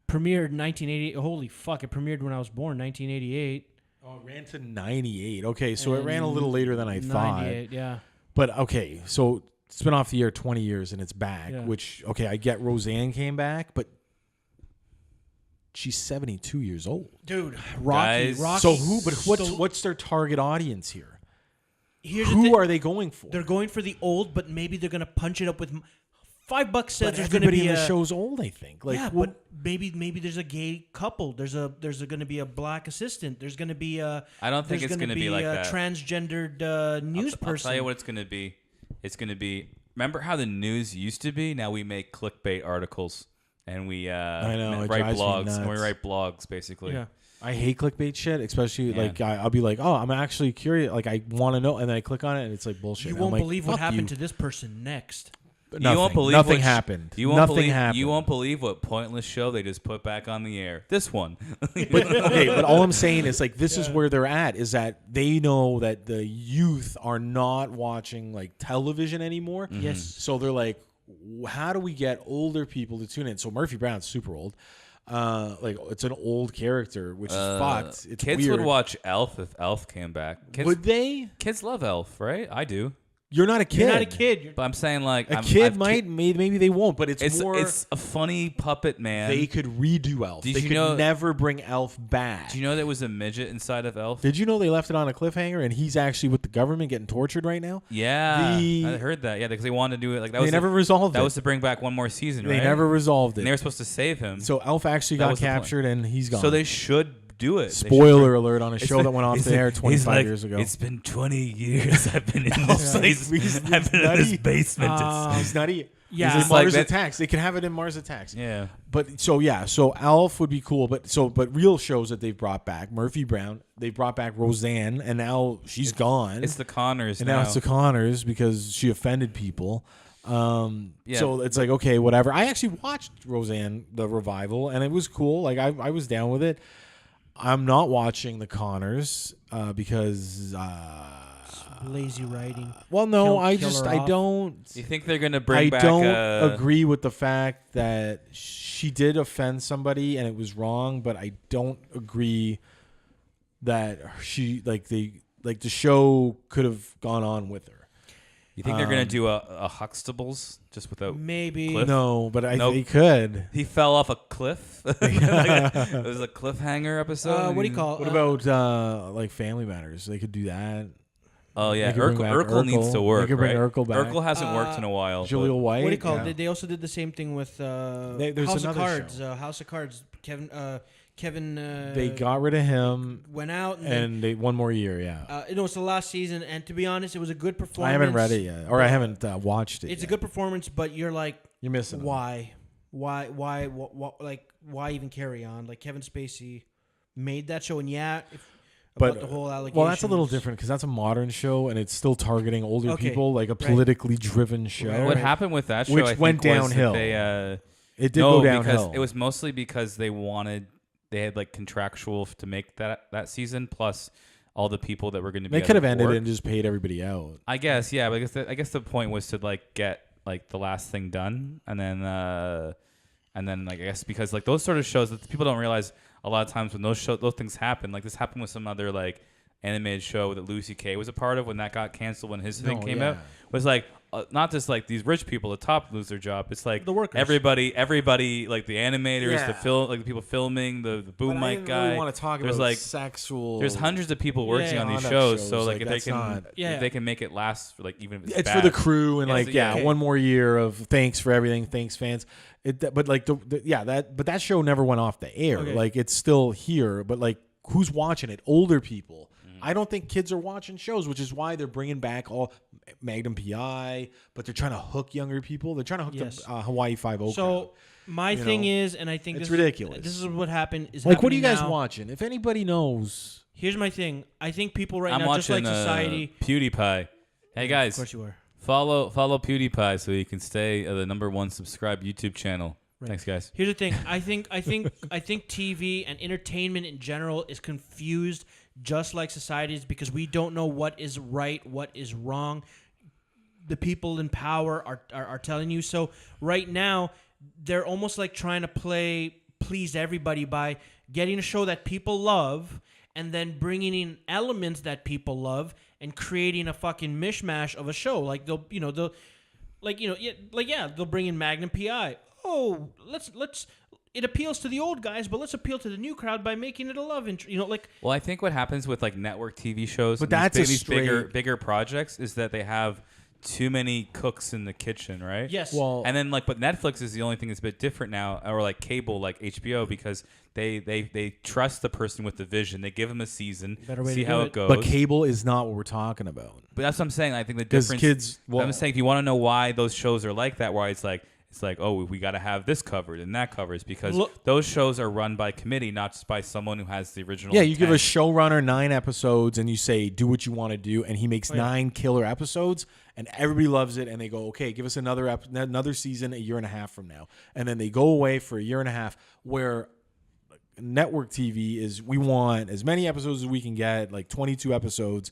premiered 1988. Holy fuck! It premiered when I was born, 1988. Oh, it ran to 98. Okay, so it ran a little later than I thought. 98, yeah. But okay, so it's been off the air 20 years and it's back. Yeah. Which I get Roseanne came back, but she's 72 years old. Dude, Guys. Rocky. So who? But what's their target audience here? Here's the Who thing. are they going for? They're going for the old, but maybe they're gonna punch it up with $5 says But there's gonna everybody be in the a show's old, I think. Like, yeah, what- but maybe there's a gay couple. There's going to be a black assistant. There's going to be a. I don't think there's it's gonna going to be like a that. transgendered news I'll person. tell you what it's going to be. It's going to be. Remember how the news used to be? Now we make clickbait articles and we I know, it write drives me blogs. And we nuts. write blogs basically. Yeah. I hate clickbait shit, especially Yeah. like I'll be like, oh, I'm actually curious. Like, I want to know. And then I click on it and it's like bullshit. You I'm won't like, believe what fuck happened you. to this person next. Nothing. You won't believe Nothing what happened. You won't Nothing believe. happened. You won't believe what pointless show they just put back on the air. This one. But okay, but all I'm saying is like this is where they're at, is that they know that the youth are not watching like television anymore. Mm-hmm. Yes. So they're like, how do we get older people to tune in? So Murphy Brown's super old. Like it's an old character, which is fucked. It's Kids weird. would watch Elf if Elf came back. Kids, Would they? kids love Elf, right? I do. You're not a kid. You're not a kid. You're, But I'm saying like A I'm, kid I've might, maybe they won't, but it's more. It's a funny puppet man. They could redo Elf. Did They you could know- never bring Elf back. Do you know there was a midget inside of Elf? Did you know they left it on a cliffhanger and he's actually with the government getting tortured right now? Yeah, The- I heard that. Yeah, because they wanted to do it like that. They Was never to, resolved that it. was to bring back one more season, They right? never resolved And it. they were supposed to save him. So Elf actually That got was the plan. captured and he's gone. So they should do it. They should Spoiler bring- alert on a It's show like- that went on he's the air like- 25 he's like, years ago. It's been 20 years I've been in this place. He's I've been in nutty. this basement. He's nutty. Yeah. He's It's in like Mars that- Attacks. They can have it in Mars Attacks. Yeah. But so Elf would be cool. But real shows that they've brought back, Murphy Brown, they brought back Roseanne, and now she's gone. It's the Connors and now. now it's the Connors because she offended people. Yeah. So it's like, okay, whatever. I actually watched Roseanne, the revival, and it was cool. Like I was down with it. I'm not watching the Connors because lazy writing. well, no, Kill her I off. don't. You think they're going to bring I back don't a... agree with the fact that she did offend somebody and it was wrong, but I don't agree that she the show could have gone on with her. You think they're going to do a Huxtables just without... Maybe. Cliff? No, but Nope. they could. He fell off a cliff. It was a cliffhanger episode. What do you call? What about like Family Matters? They could do that. Oh, yeah. They could bring back Urkel needs Urkel. to work, They could bring right? Urkel back. Urkel hasn't worked in a while. Julia White. What do you call yeah. it? They also did the same thing with there's House of another Cards. show. House of Cards. Kevin. They got rid of him, went out and they one more year. Yeah, it's the last season, and to be honest, it was a good performance. I haven't read it yet, or I haven't watched it. It's yet. a good performance, but you're like, You're missing. why, like, why even carry on? Like Kevin Spacey made that show, and But about the whole allegation. well, that's a little different because that's a modern show, and it's still targeting older Okay, people, like a right. politically driven show. Right, What right. happened with that show, Which I think, went was that downhill. They, It did no, go downhill. because it was mostly because they had like contractual to make that season, plus all the people that were going to be. They out could have of ended work. it and just paid everybody out. I guess, yeah. But I guess the point was to like get like the last thing done, and then like I guess because like those sort of shows that people don't realize a lot of times when those things happen, like this happened with some other like animated show that Louis C.K. was a part of when that got canceled when his thing came out was like not just like these rich people at the top lose their job. It's like the workers. Everybody, like the animators, the the people filming, the boom mic guy. I really want to talk about like sexual. There's hundreds of people working on these shows, so like if they can make it last for like even if it's bad. For the crew and okay. one more year of thanks for everything, thanks fans. But like that show never went off the air. Okay. Like it's still here, but like who's watching it? Older people. I don't think kids are watching shows, which is why they're bringing back all Magnum PI, but they're trying to hook younger people. They're trying to hook the Hawaii Five-0 So my thing is, and I think it's ridiculous. This is what happened. Like, what are you guys watching? If anybody knows, here's my thing. I think people I'm now, watching, just like society, PewDiePie. Hey guys, of course you are. Follow PewDiePie so you can stay the #1 subscribed YouTube channel. Right. Thanks, guys. Here's the thing. I think TV and entertainment in general is confused, just like society is, because we don't know what is right, what is wrong. The people in power are telling you. So right now, they're almost like trying to please everybody by getting a show that people love and then bringing in elements that people love and creating a fucking mishmash of a show. Like they'll bring in Magnum PI. Oh, let's. It appeals to the old guys, but let's appeal to the new crowd by making it a love interest. Well, I think what happens with like network TV shows, but that's these bigger projects, is that they have too many cooks in the kitchen, right? Yes. Well, and then but Netflix is the only thing that's a bit different now, or like cable, like HBO, because they trust the person with the vision. They give them a season, see how it goes. But cable is not what we're talking about. But that's what I'm saying. I think the difference. I'm saying if you want to know why those shows are like that, why it's like, oh, we got to have this covered and that covered, because those shows are run by committee, not just by someone who has the original intent. You give a showrunner 9 episodes and you say, do what you want to do, and he makes 9 killer episodes, and everybody loves it, and they go, okay, give us another season a year and a half from now. And then they go away for a year and a half, where network TV is, we want as many episodes as we can get, like 22 episodes,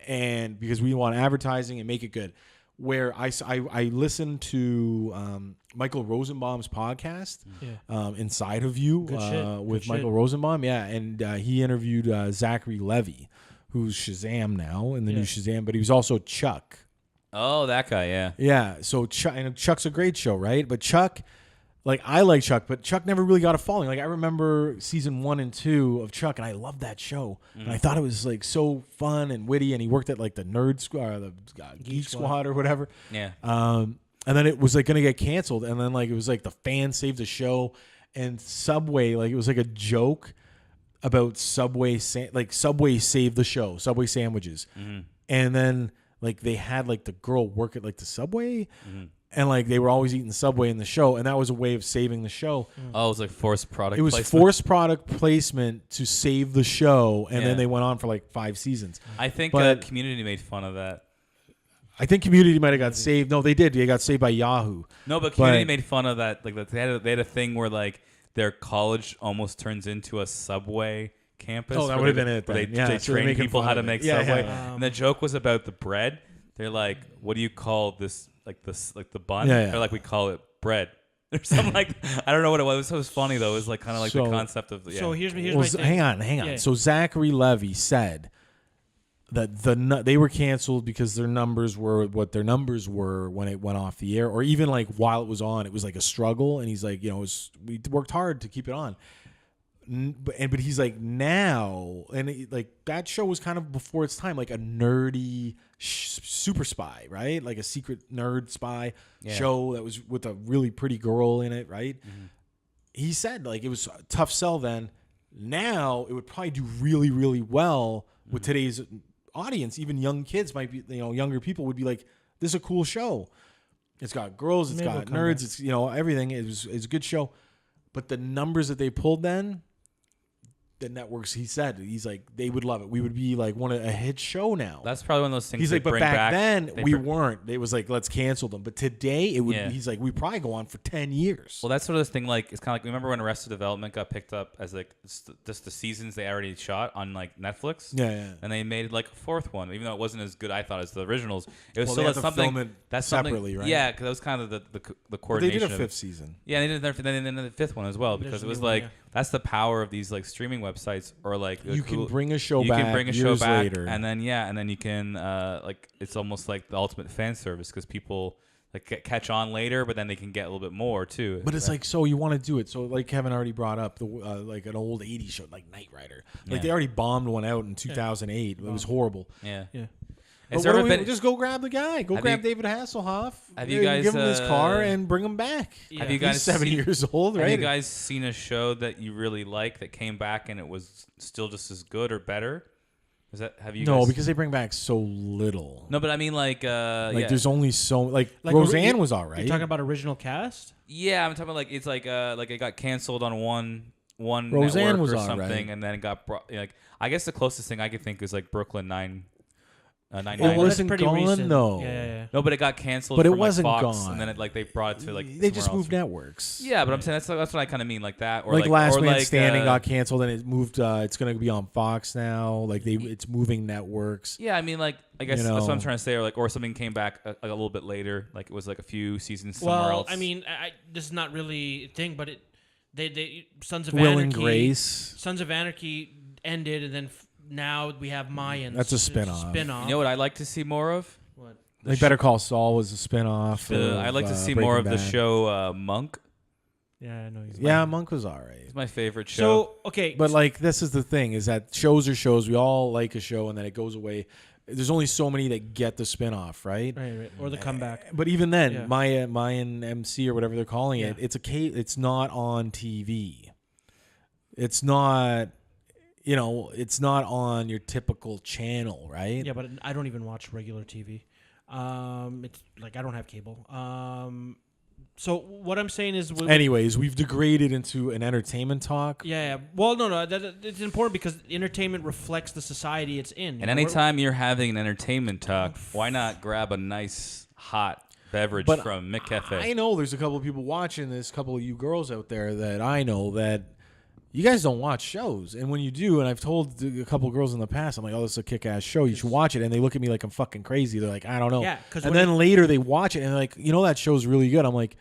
and because we want advertising and make it good. Where I listened to Michael Rosenbaum's podcast, Inside of You, with Michael Rosenbaum, and he interviewed Zachary Levi, who's Shazam now in the new Shazam, but he was also Chuck. Oh, that guy, yeah. Yeah, so Chuck's a great show, right? But Chuck, like, I like Chuck, but Chuck never really got a following. Like, I remember season 1 and 2 of Chuck, and I loved that show. And I thought it was, like, so fun and witty, and he worked at, like, the Nerd Squad, or the Geek Squad or whatever. Yeah. And then it was, like, going to get canceled. And then, like, it was, like, the fans saved the show. And Subway, like, it was, like, a joke about Subway saved the show, Subway sandwiches. Mm-hmm. And then, like, they had, like, the girl work at, like, the Subway. Mm-hmm. And, like, they were always eating Subway in the show, and that was a way of saving the show. Oh, it was like forced product placement. It was forced product placement to save the show, and then they went on for, like, 5 seasons. I think Community made fun of that. I think Community might have got saved. No, they did. They got saved by Yahoo. No, but Community made fun of that. Like, they had a thing where, like, their college almost turns into a Subway campus. Oh, that would have been it. They train people how to make Subway. And the joke was about the bread. They're like, what do you call this, like the bun? Yeah. They're like, we call it bread. Or something like I don't know what it was. It was funny, though. It was like kind of like the concept of... Yeah. So here's my thing. Hang on. Yeah. So Zachary Levi said that they were canceled because their numbers were what their numbers were when it went off the air, or even like while it was on, it was like a struggle. And he's like, we worked hard to keep it on. But he's like, now, and like that show was kind of before its time, like a nerdy super spy, right? Like a secret nerd spy show that was with a really pretty girl in it, right? Mm-hmm. He said like it was a tough sell then. Now it would probably do really, really well with today's audience. Even young kids might be, younger people would be like, this is a cool show. It's got girls, it's got nerds, it's everything. It's a good show. But the numbers that they pulled then, the networks, he's like, they would love it. We would be like a hit show now. That's probably one of those things. He's like, but back then we weren't. It was like, let's cancel them. But today it would. He's like, we probably go on for 10 years. Well, that's sort of this thing. Like, it's kind of like, remember when Arrested Development got picked up as like just the seasons they already shot on like Netflix. Yeah. And they made like a 4th one, even though it wasn't as good, I thought, as the originals. It was still something that's separately, right? Yeah, because that was kind of the coordination. Well, they did a 5th season. Yeah, they did the 5th one as well, because it was like that's the power of these like streaming websites or like you can bring a show back. You can bring a show back later. And then you can like it's almost like the ultimate fan service because people like catch on later, but then they can get a little bit more too. But it's like, so you want to do it. So like Kevin already brought up the like an old 80s show like Knight Rider. Like they already bombed one out in 2008. It was horrible. Yeah. But just go grab the guy. Go grab David Hasselhoff. Have you guys give him his car and bring him back? Yeah. Have you guys He's 70 years old, right? Have you guys seen a show that you really like that came back and it was still just as good or better? No, because they bring back so little. No, but I mean like there's only so like Roseanne was all right. You're talking about original cast? Yeah, I'm talking about like it's like it got canceled on one Roseanne network was or all something, right. and then it got brought. Like I guess the closest thing I could think is like Brooklyn Nine. It wasn't pretty gone recent. though. Yeah. No, but it got canceled. But it from, wasn't like, Fox, gone. and then they brought it to like they just somewhere moved else. networks. Yeah, but I'm saying that's what I kind of mean, like that, or like Last Man like, Standing got canceled and it moved. It's going to be on Fox now. Like it's moving networks. Yeah, I mean, like I guess that's what I'm trying to say, or something came back a little bit later, like it was like a few seasons somewhere else. Well, I mean, this is not really a thing, but they Sons of Will Anarchy, and Grace. Sons of Anarchy ended, and then now we have Mayans. That's a spin-off. You know what I'd like to see more of? What? Like Better Call Saul was a spinoff. I'd like to see more of the show Monk. Yeah, I know. Monk was all right. It's my favorite show. So okay, But like this is the thing is that shows are shows. We all like a show and then it goes away. There's only so many that get the spinoff, right? Right. Or the comeback. But even then, Yeah. Mayan MC or whatever they're calling it, it's not on TV. It's not. It's not on your typical channel, right? Yeah, but I don't even watch regular TV. It's like I don't have cable. So what I'm saying is, anyways, we've degraded into an entertainment talk. Yeah. Well, no, it's important because entertainment reflects the society it's in. And anytime you're having an entertainment talk, why not grab a nice hot beverage from Mick Cafe? I know there's a couple of people watching this, a couple of you girls out there that I know that you guys don't watch shows. And when you do, and I've told a couple of girls in the past, I'm like, oh, this is a kick-ass show. You should watch it. And they look at me like I'm fucking crazy. They're like, I don't know. Yeah, and then later they watch it and they're like, that show's really good. I'm like,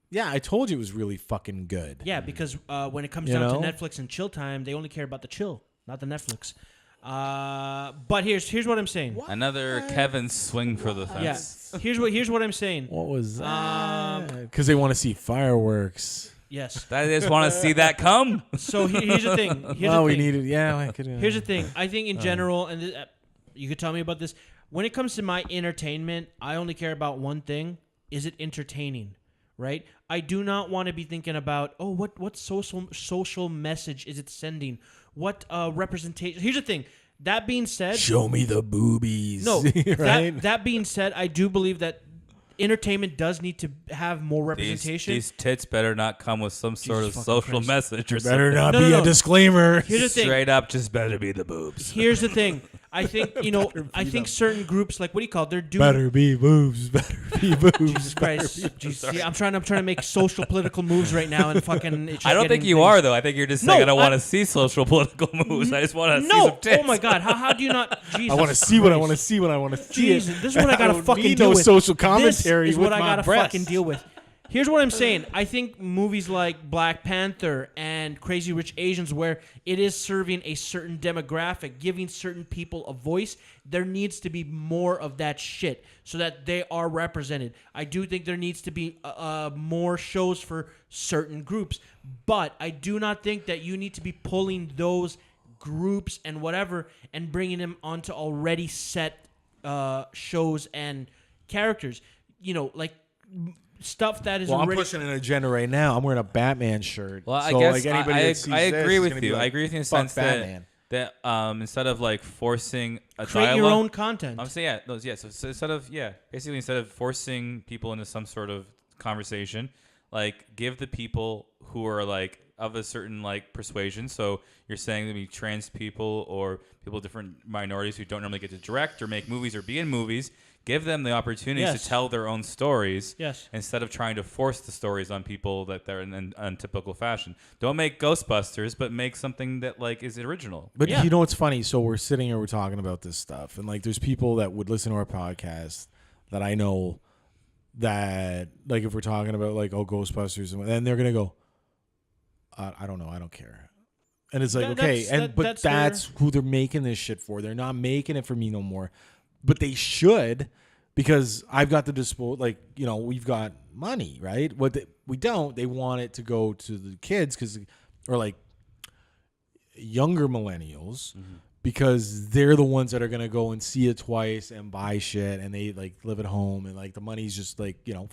yeah, I told you it was really fucking good. Yeah, because when it comes down to Netflix and chill time, they only care about the chill, not the Netflix. But here's what I'm saying. What? Another Kevin swing for the fence. Yeah. Here's what I'm saying. What was that? Because they want to see fireworks. Yes. I just want to see that come. So here's the thing. We needed. Yeah, I could. Here's the thing. I think in general, and you could tell me about this. When it comes to my entertainment, I only care about one thing: is it entertaining? Right? I do not want to be thinking about what social message is it sending? What representation? Here's the thing. That being said, show me the boobies. No, right? that being said, I do believe that entertainment does need to have more representation. These tits better not come with some sort of social message or something. Better not be a disclaimer. Here's the thing. Straight up, just better be the boobs. Here's the thing. I think certain groups, like what do you call it? They're doing better be boobs. Better be boobs. Jesus Christ. See, I'm trying to make social political moves right now and fucking. I don't think you are though. I think you're just saying I don't want to see social political moves. I just want to see some tits. Oh my God. How do you not? Jesus I want to see what I want to see when I want to see Jesus, this is what I gotta fucking deal with. Social commentary. This is what I gotta breasts. fucking deal with. Here's what I'm saying. I think movies like Black Panther and Crazy Rich Asians, where it is serving a certain demographic, giving certain people a voice, there needs to be more of that shit so that they are represented. I do think there needs to be more shows for certain groups, but I do not think that you need to be pulling those groups and whatever and bringing them onto already set shows and characters. Like stuff that is I'm pushing an agenda right now. I'm wearing a Batman shirt. Well, I so, guess like, anybody that sees I agree this with is gonna you. be like, I agree with you in the fuck sense Batman. that instead of like forcing a create dialogue, your own content. I'm saying So instead of forcing people into some sort of conversation, like give the people who are like of a certain like persuasion. So you're saying maybe trans people or people different minorities who don't normally get to direct or make movies or be in movies. Give them the opportunity to tell their own stories instead of trying to force the stories on people that they're in untypical fashion. Don't make Ghostbusters, but make something that like is original. But you know what's funny? So we're sitting here, we're talking about this stuff, and like there's people that would listen to our podcast that I know that like if we're talking about like Ghostbusters, and then they're gonna go, I don't know, I don't care. And it's like, that's who they're making this shit for. They're not making it for me no more. But they should, because I've got the like, we've got money, right? We don't. They want it to go to the kids or like younger millennials, because they're the ones that are going to go and see it twice and buy shit, and they like live at home, and like the money's just like, Do you know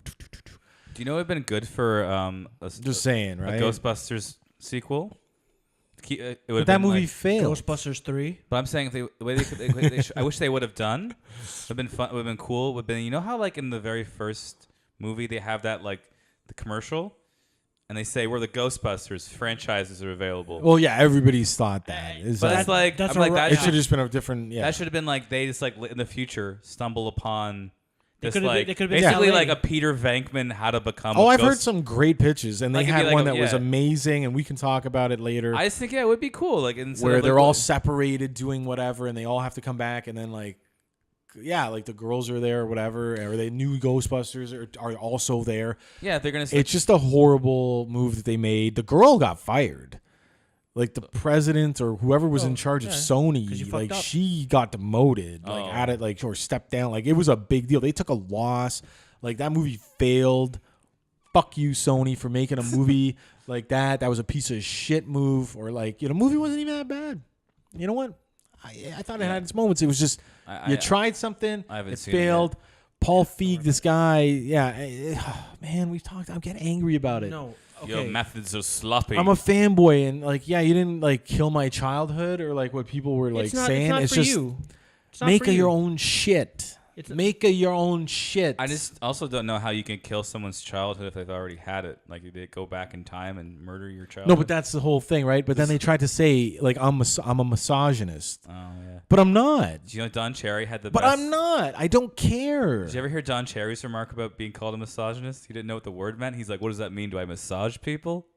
it would have been good for just saying, right? A Ghostbusters sequel? But that movie failed. Ghostbusters 3. But I'm saying the way I wish they would have done. Would have been fun. Would have been cool. Would have been, how like in the very first movie they have that like the commercial, and they say we're the Ghostbusters. Franchises are available. Well, yeah, everybody's thought that. But that's like that's I'm like that it should have just been a different. Yeah, that should have been like they just like in the future stumble upon. They This could've like been basically LA. like a Peter Venkman how to become. I've heard some great pitches, and they Like, it'd had be like one a- that was yeah. amazing, and we can talk about it later. I just think it would be cool, like where they're all separated doing whatever, and they all have to come back, and then like the girls are there or whatever, or they new Ghostbusters are also there. Yeah, they're gonna. It's just a horrible move that they made. The girl got fired. Like the president or whoever was in charge of 'cause Sony, you like fucked up. she got demoted, like at it, like or stepped down. Like it was a big deal. They took a loss. Like that movie failed. Fuck you, Sony, for making a movie like that. That was a piece of shit move. Or like, movie wasn't even that bad. You know what? I thought it had its moments. It was just you tried something, I haven't it seen it failed. Paul Feig, this guy, man, we've talked. I'm getting angry about it. No. Okay. Your methods are sloppy. I'm a fanboy, and like, you didn't like kill my childhood or like what people were like saying. It's It's not just for you. It's not make for your you. own shit. Make your own shit. I just also don't know how you can kill someone's childhood if they've already had it. Like, they go back in time and murder your child. No, but that's the whole thing, right? But then they tried to say like I'm a misogynist, Oh yeah. but I'm not. Do you know Don Cherry had the But best? I'm not. I don't care. Did you ever hear Don Cherry's remark about being called a misogynist? He didn't know what the word meant. He's like, "What does that mean? Do I massage people?"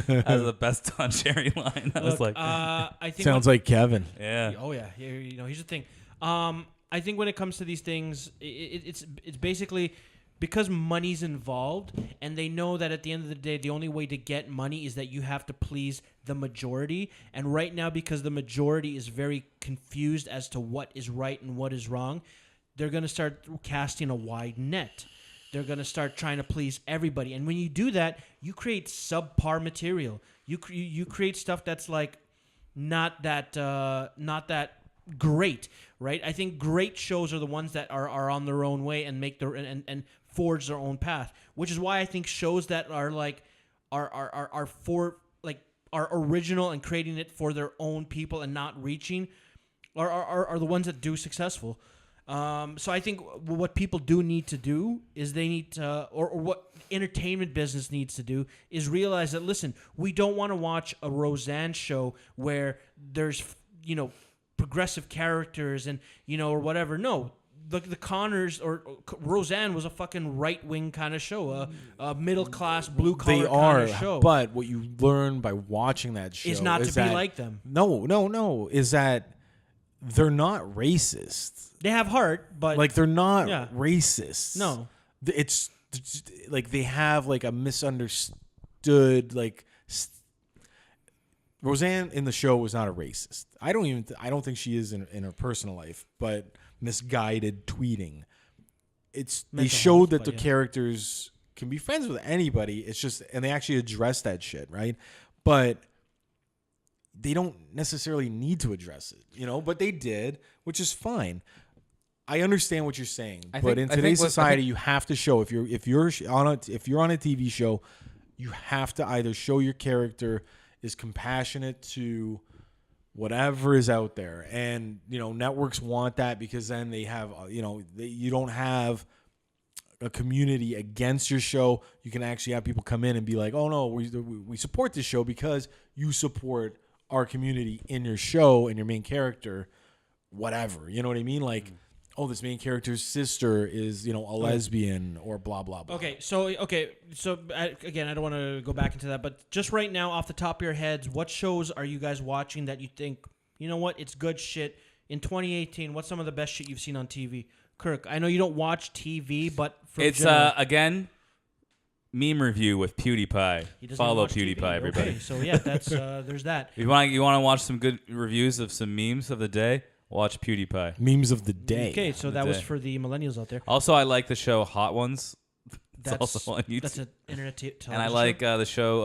That was the best Don Cherry line. I was like, I think Sounds like Kevin. yeah. Oh yeah. Here's the thing. I think when it comes to these things, it's basically because money's involved, and they know that at the end of the day, the only way to get money is that you have to please the majority. And right now, because the majority is very confused as to what is right and what is wrong, they're going to start casting a wide net. They're going to start trying to please everybody. And when you do that, you create subpar material. You create stuff that's like not that great, right? I think great shows are the ones that are on their own way and make their and forge their own path. Which is why I think shows that are like are for like are original and creating it for their own people and not reaching are the ones that do successful. So I think what people do need to do is they need to, or what entertainment business needs to do is realize that, listen, we don't want to watch a Roseanne show where there's, progressive characters and, or whatever. No, the Connors or Roseanne was a fucking right-wing kind of show, a middle-class, blue-collar kind of show. But what you learn by watching that show is not to be like them. No, is that they're not racist. They have heart, but like they're not racist. No, it's like they have like a misunderstood like. Roseanne in the show was not a racist. I don't think she is in her personal life, but misguided tweeting. They showed that the characters can be friends with anybody. It's just, and they actually address that shit, right? But they don't necessarily need to address it, but they did, which is fine. I understand what you're saying, but in today's society, you have to show if you're on a TV show, you have to either show your character is compassionate to whatever is out there, and networks want that because then they have you don't have a community against your show. You can actually have people come in and be like, oh no, we support this show because you support our community in your show and your main character, whatever, you know what I mean? Like, oh, this main character's sister is, a lesbian or blah, blah, blah. Okay, so again, I don't want to go back into that, but just right now, off the top of your heads, what shows are you guys watching that you think, you know what, it's good shit? In 2018, what's some of the best shit you've seen on TV? Kirk, I know you don't watch TV, but It's, again, meme review with PewDiePie. Follow PewDiePie, everybody. Okay, so yeah, that's there's that. You want to watch some good reviews of some memes of the day? Watch PewDiePie. Memes of the day. Okay, so that was for the millennials out there. Also, I like the show Hot Ones. It's also on YouTube. That's an internet television. And I like the show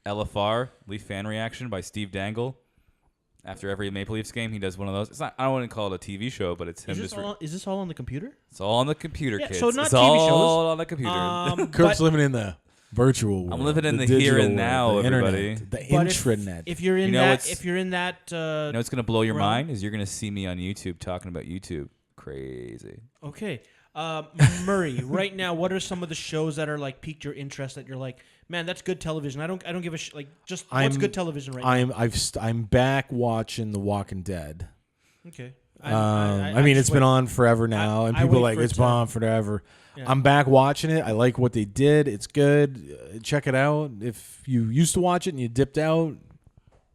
LFR, Leaf Fan Reaction by Steve Dangle. After every Maple Leafs game, he does one of those. It's not. I don't want to call it a TV show, but it's him. Is this all on the computer? It's all on the computer, kids. So not it's TV all shows. on the computer. Kirk's living in the virtual world. I'm living in the digital here and now, world, the everybody. internet, the But intranet. If you're in that, you know what's gonna blow your realm? mind is you're gonna see me on YouTube talking about YouTube. Crazy. Okay. Murray, right now, what are some of the shows that are like piqued your interest that you're like, man, that's good television. I don't give a shit. Like, just what's good television right now? I'm back watching The Walking Dead. Okay. I mean, it's been on forever now, and people are like, it's been on forever. Yeah. I'm back watching it. I like what they did. It's good. Check it out. If you used to watch it and you dipped out,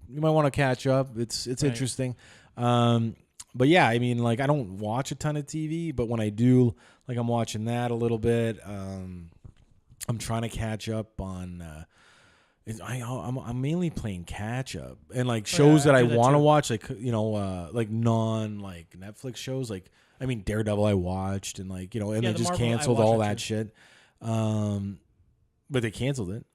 you might want to catch up. It's Right. interesting. But yeah, I mean, like, I don't watch a ton of TV, but when I do, like, I'm watching that a little bit. I'm trying to catch up on. I'm mainly playing catch up and like shows that I want to watch, like like Netflix shows. Like, I mean, Daredevil I watched, and like and they just Marvel, canceled all that shit. But they canceled it.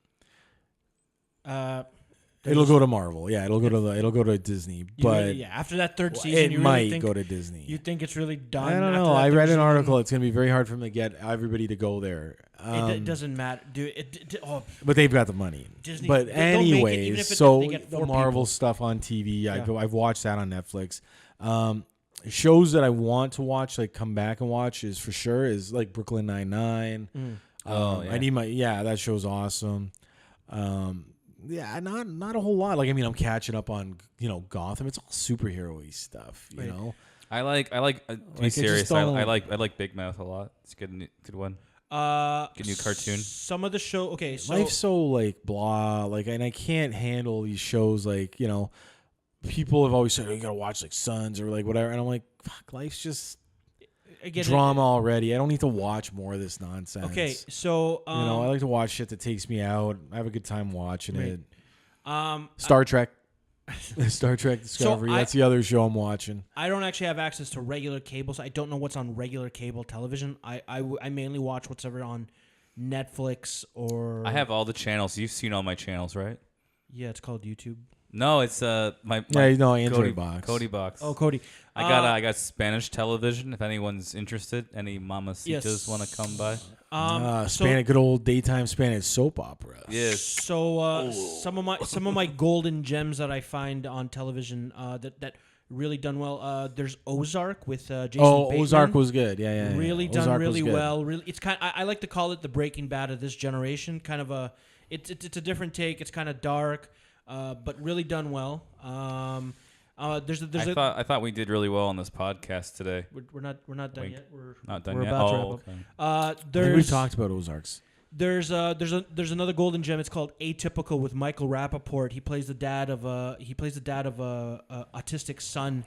It'll go to Marvel. Yeah, it'll go to Disney. But after that third season, it might go to Disney. You think it's really done? I don't know. I read an article. It's going to be very hard for them to get everybody to go there. It doesn't matter, dude. But they've got the money. Disney, but anyways, so the Marvel people. Stuff on TV, I've watched that on Netflix. Shows that I want to watch, like come back and watch, is for sure is like Brooklyn Nine-Nine. I need that show's awesome. Yeah, not a whole lot. Like, I mean, I'm catching up on Gotham. It's all superhero-y stuff, you know. I like to be serious. I like Big Mouth a lot. It's a good one. Good new cartoon. Some of the show. Okay, so life's so like blah, like, and I can't handle these shows. Like, people have always said, oh, you gotta watch like Sons or like whatever, and I'm like, fuck, life's just drama already. I don't need to watch more of this nonsense. Okay, so I like to watch shit that takes me out. I have a good time watching it. Star Trek. Star Trek Discovery. That's the other show I'm watching. I don't actually have access to regular cable, so I don't know what's on regular cable television. I mainly watch what's ever on Netflix or. I have all the channels. You've seen all my channels, right? Yeah, it's called YouTube. No, it's my Android box. Cody box. Oh, Cody. I got Spanish television. If anyone's interested, any mamacitas want to come by. Good old daytime Spanish soap opera. Yes. So some of my golden gems that I find on television that really done well. There's Ozark with Jason Bateman. Ozark was good. Yeah. Really done Ozark really well. Really, it's kind. I like to call it the Breaking Bad of this generation. Kind of it's a different take. It's kind of dark. But really done well. I thought we did really well on this podcast today. We're not done yet. We're not done yet. We're about to wrap up. We talked about Ozarks. There's another golden gem. It's called Atypical with Michael Rappaport. He plays the dad of a autistic son.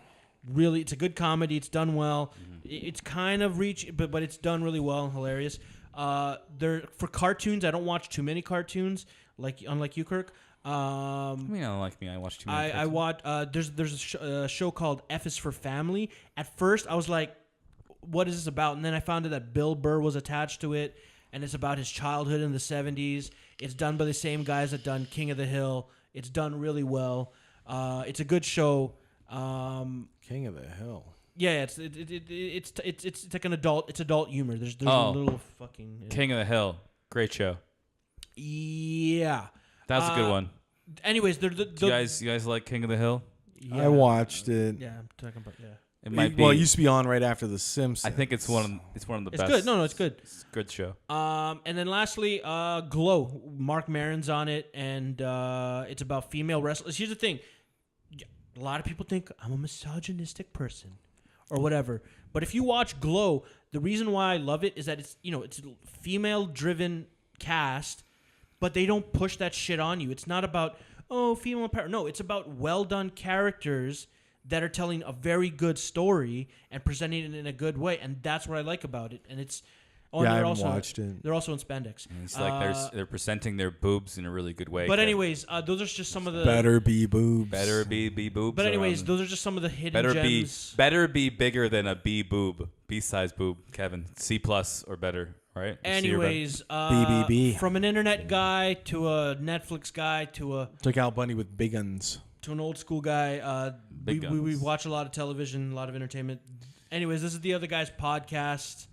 Really, it's a good comedy. It's done well. It's kind of but it's done really well and hilarious. For cartoons, I don't watch too many cartoons. Unlike you, Kirk. I mean, I don't like me. I watch too many. I watch. There's a show called F is for Family. At first, I was like, "What is this about?" And then I found out that Bill Burr was attached to it, and it's about his childhood in the '70s. It's done by the same guys that done King of the Hill. It's done really well. It's a good show. King of the Hill. Yeah, it's like an adult. It's adult humor. There's a little fucking King of the Hill. Great show. Yeah. That's a good one. Anyways, you guys like King of the Hill? Yeah. I watched it. Yeah, I'm talking about It might be. Well, it used to be on right after The Simpsons. I think it's one of the best. It's good. No, it's good. It's a good show. And then lastly, Glow. Mark Maron's on it, and it's about female wrestlers. Here's the thing: a lot of people think I'm a misogynistic person, or whatever. But if you watch Glow, the reason why I love it is that it's a female-driven cast. But they don't push that shit on you. It's not about, female empowerment. No, it's about well-done characters that are telling a very good story and presenting it in a good way. And that's what I like about it. And it's Oh, yeah, I and haven't watched it. They're also in spandex. And it's like they're presenting their boobs in a really good way. But anyways, those are just some of the Better be boobs. Better be boobs. But anyways, those are just some of the hidden gems. Better be bigger than a B boob, B-size boob, Kevin. C+ or better, right? Anyways, BBB. From an internet guy to a Netflix guy to It's like Al Bundy with big guns. an old school guy. We watch a lot of television, a lot of entertainment. Anyways, this is the other guy's podcast.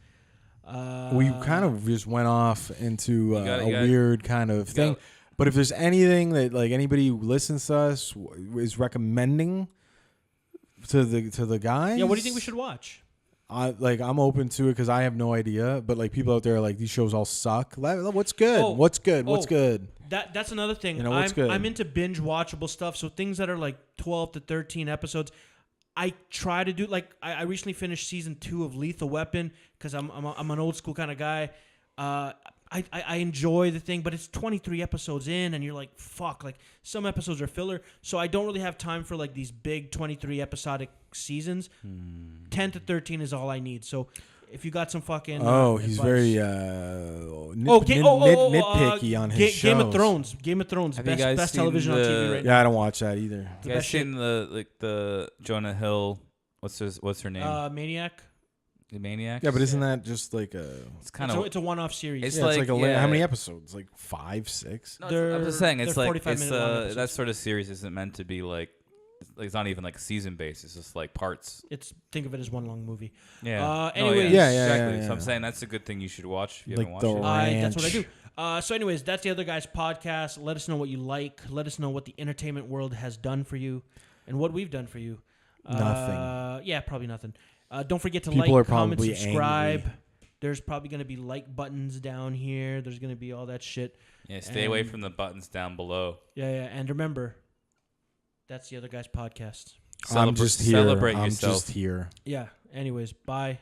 We kind of just went off into a weird kind of thing. gotta- But if there's anything that like anybody who listens to us is recommending to the guys, Yeah, what do you think we should watch? I'm open to it because I have no idea. But like people out there are like these shows all suck. What's good? Oh, What's good? What's oh. good? That's another thing. You know, what's good? I'm into binge watchable stuff. So things that are like 12 to 13 episodes. I try to do like I recently finished season 2 of Lethal Weapon because I'm an old school kind of guy. I enjoy the thing, but it's 23 episodes in, and you're like, fuck. Like some episodes are filler, so I don't really have time for like these big 23 episodic seasons. 10 to 13 is all I need. So if you got some fucking he's advice. very nitpicky on his shows. Game of Thrones, Have you guys best seen television on TV right now. Yeah, I don't watch that either. You guys seen the Jonah Hill? What's her name? Maniac. The Maniac. Yeah, but isn't that just like a? It's kind of. It's a one-off series. It's Yeah, like, it's like yeah. how many episodes? Like 5, 6. No, I'm just saying it's they're like 45-minute long episodes. that sort of series isn't meant to be like it's not even like season based. It's just like parts. Think of it as one long movie. Yeah. Anyways, Yeah, exactly. yeah. So I'm saying that's a good thing you should watch if you Like haven't watched the it. That's what I do. So anyways, that's the other guy's podcast. Let us know what you like. Let us know what the entertainment world has done for you and what we've done for you. Nothing. Yeah, probably nothing. Don't forget to People are like, comment, probably subscribe. angry. There's probably going to be like buttons down here. There's going to be all that shit. Yeah, stay away from the buttons down below. Yeah. And remember, that's the other guy's podcast. I'm just here. Celebrate I'm yourself. just here. Yeah. Anyways, bye.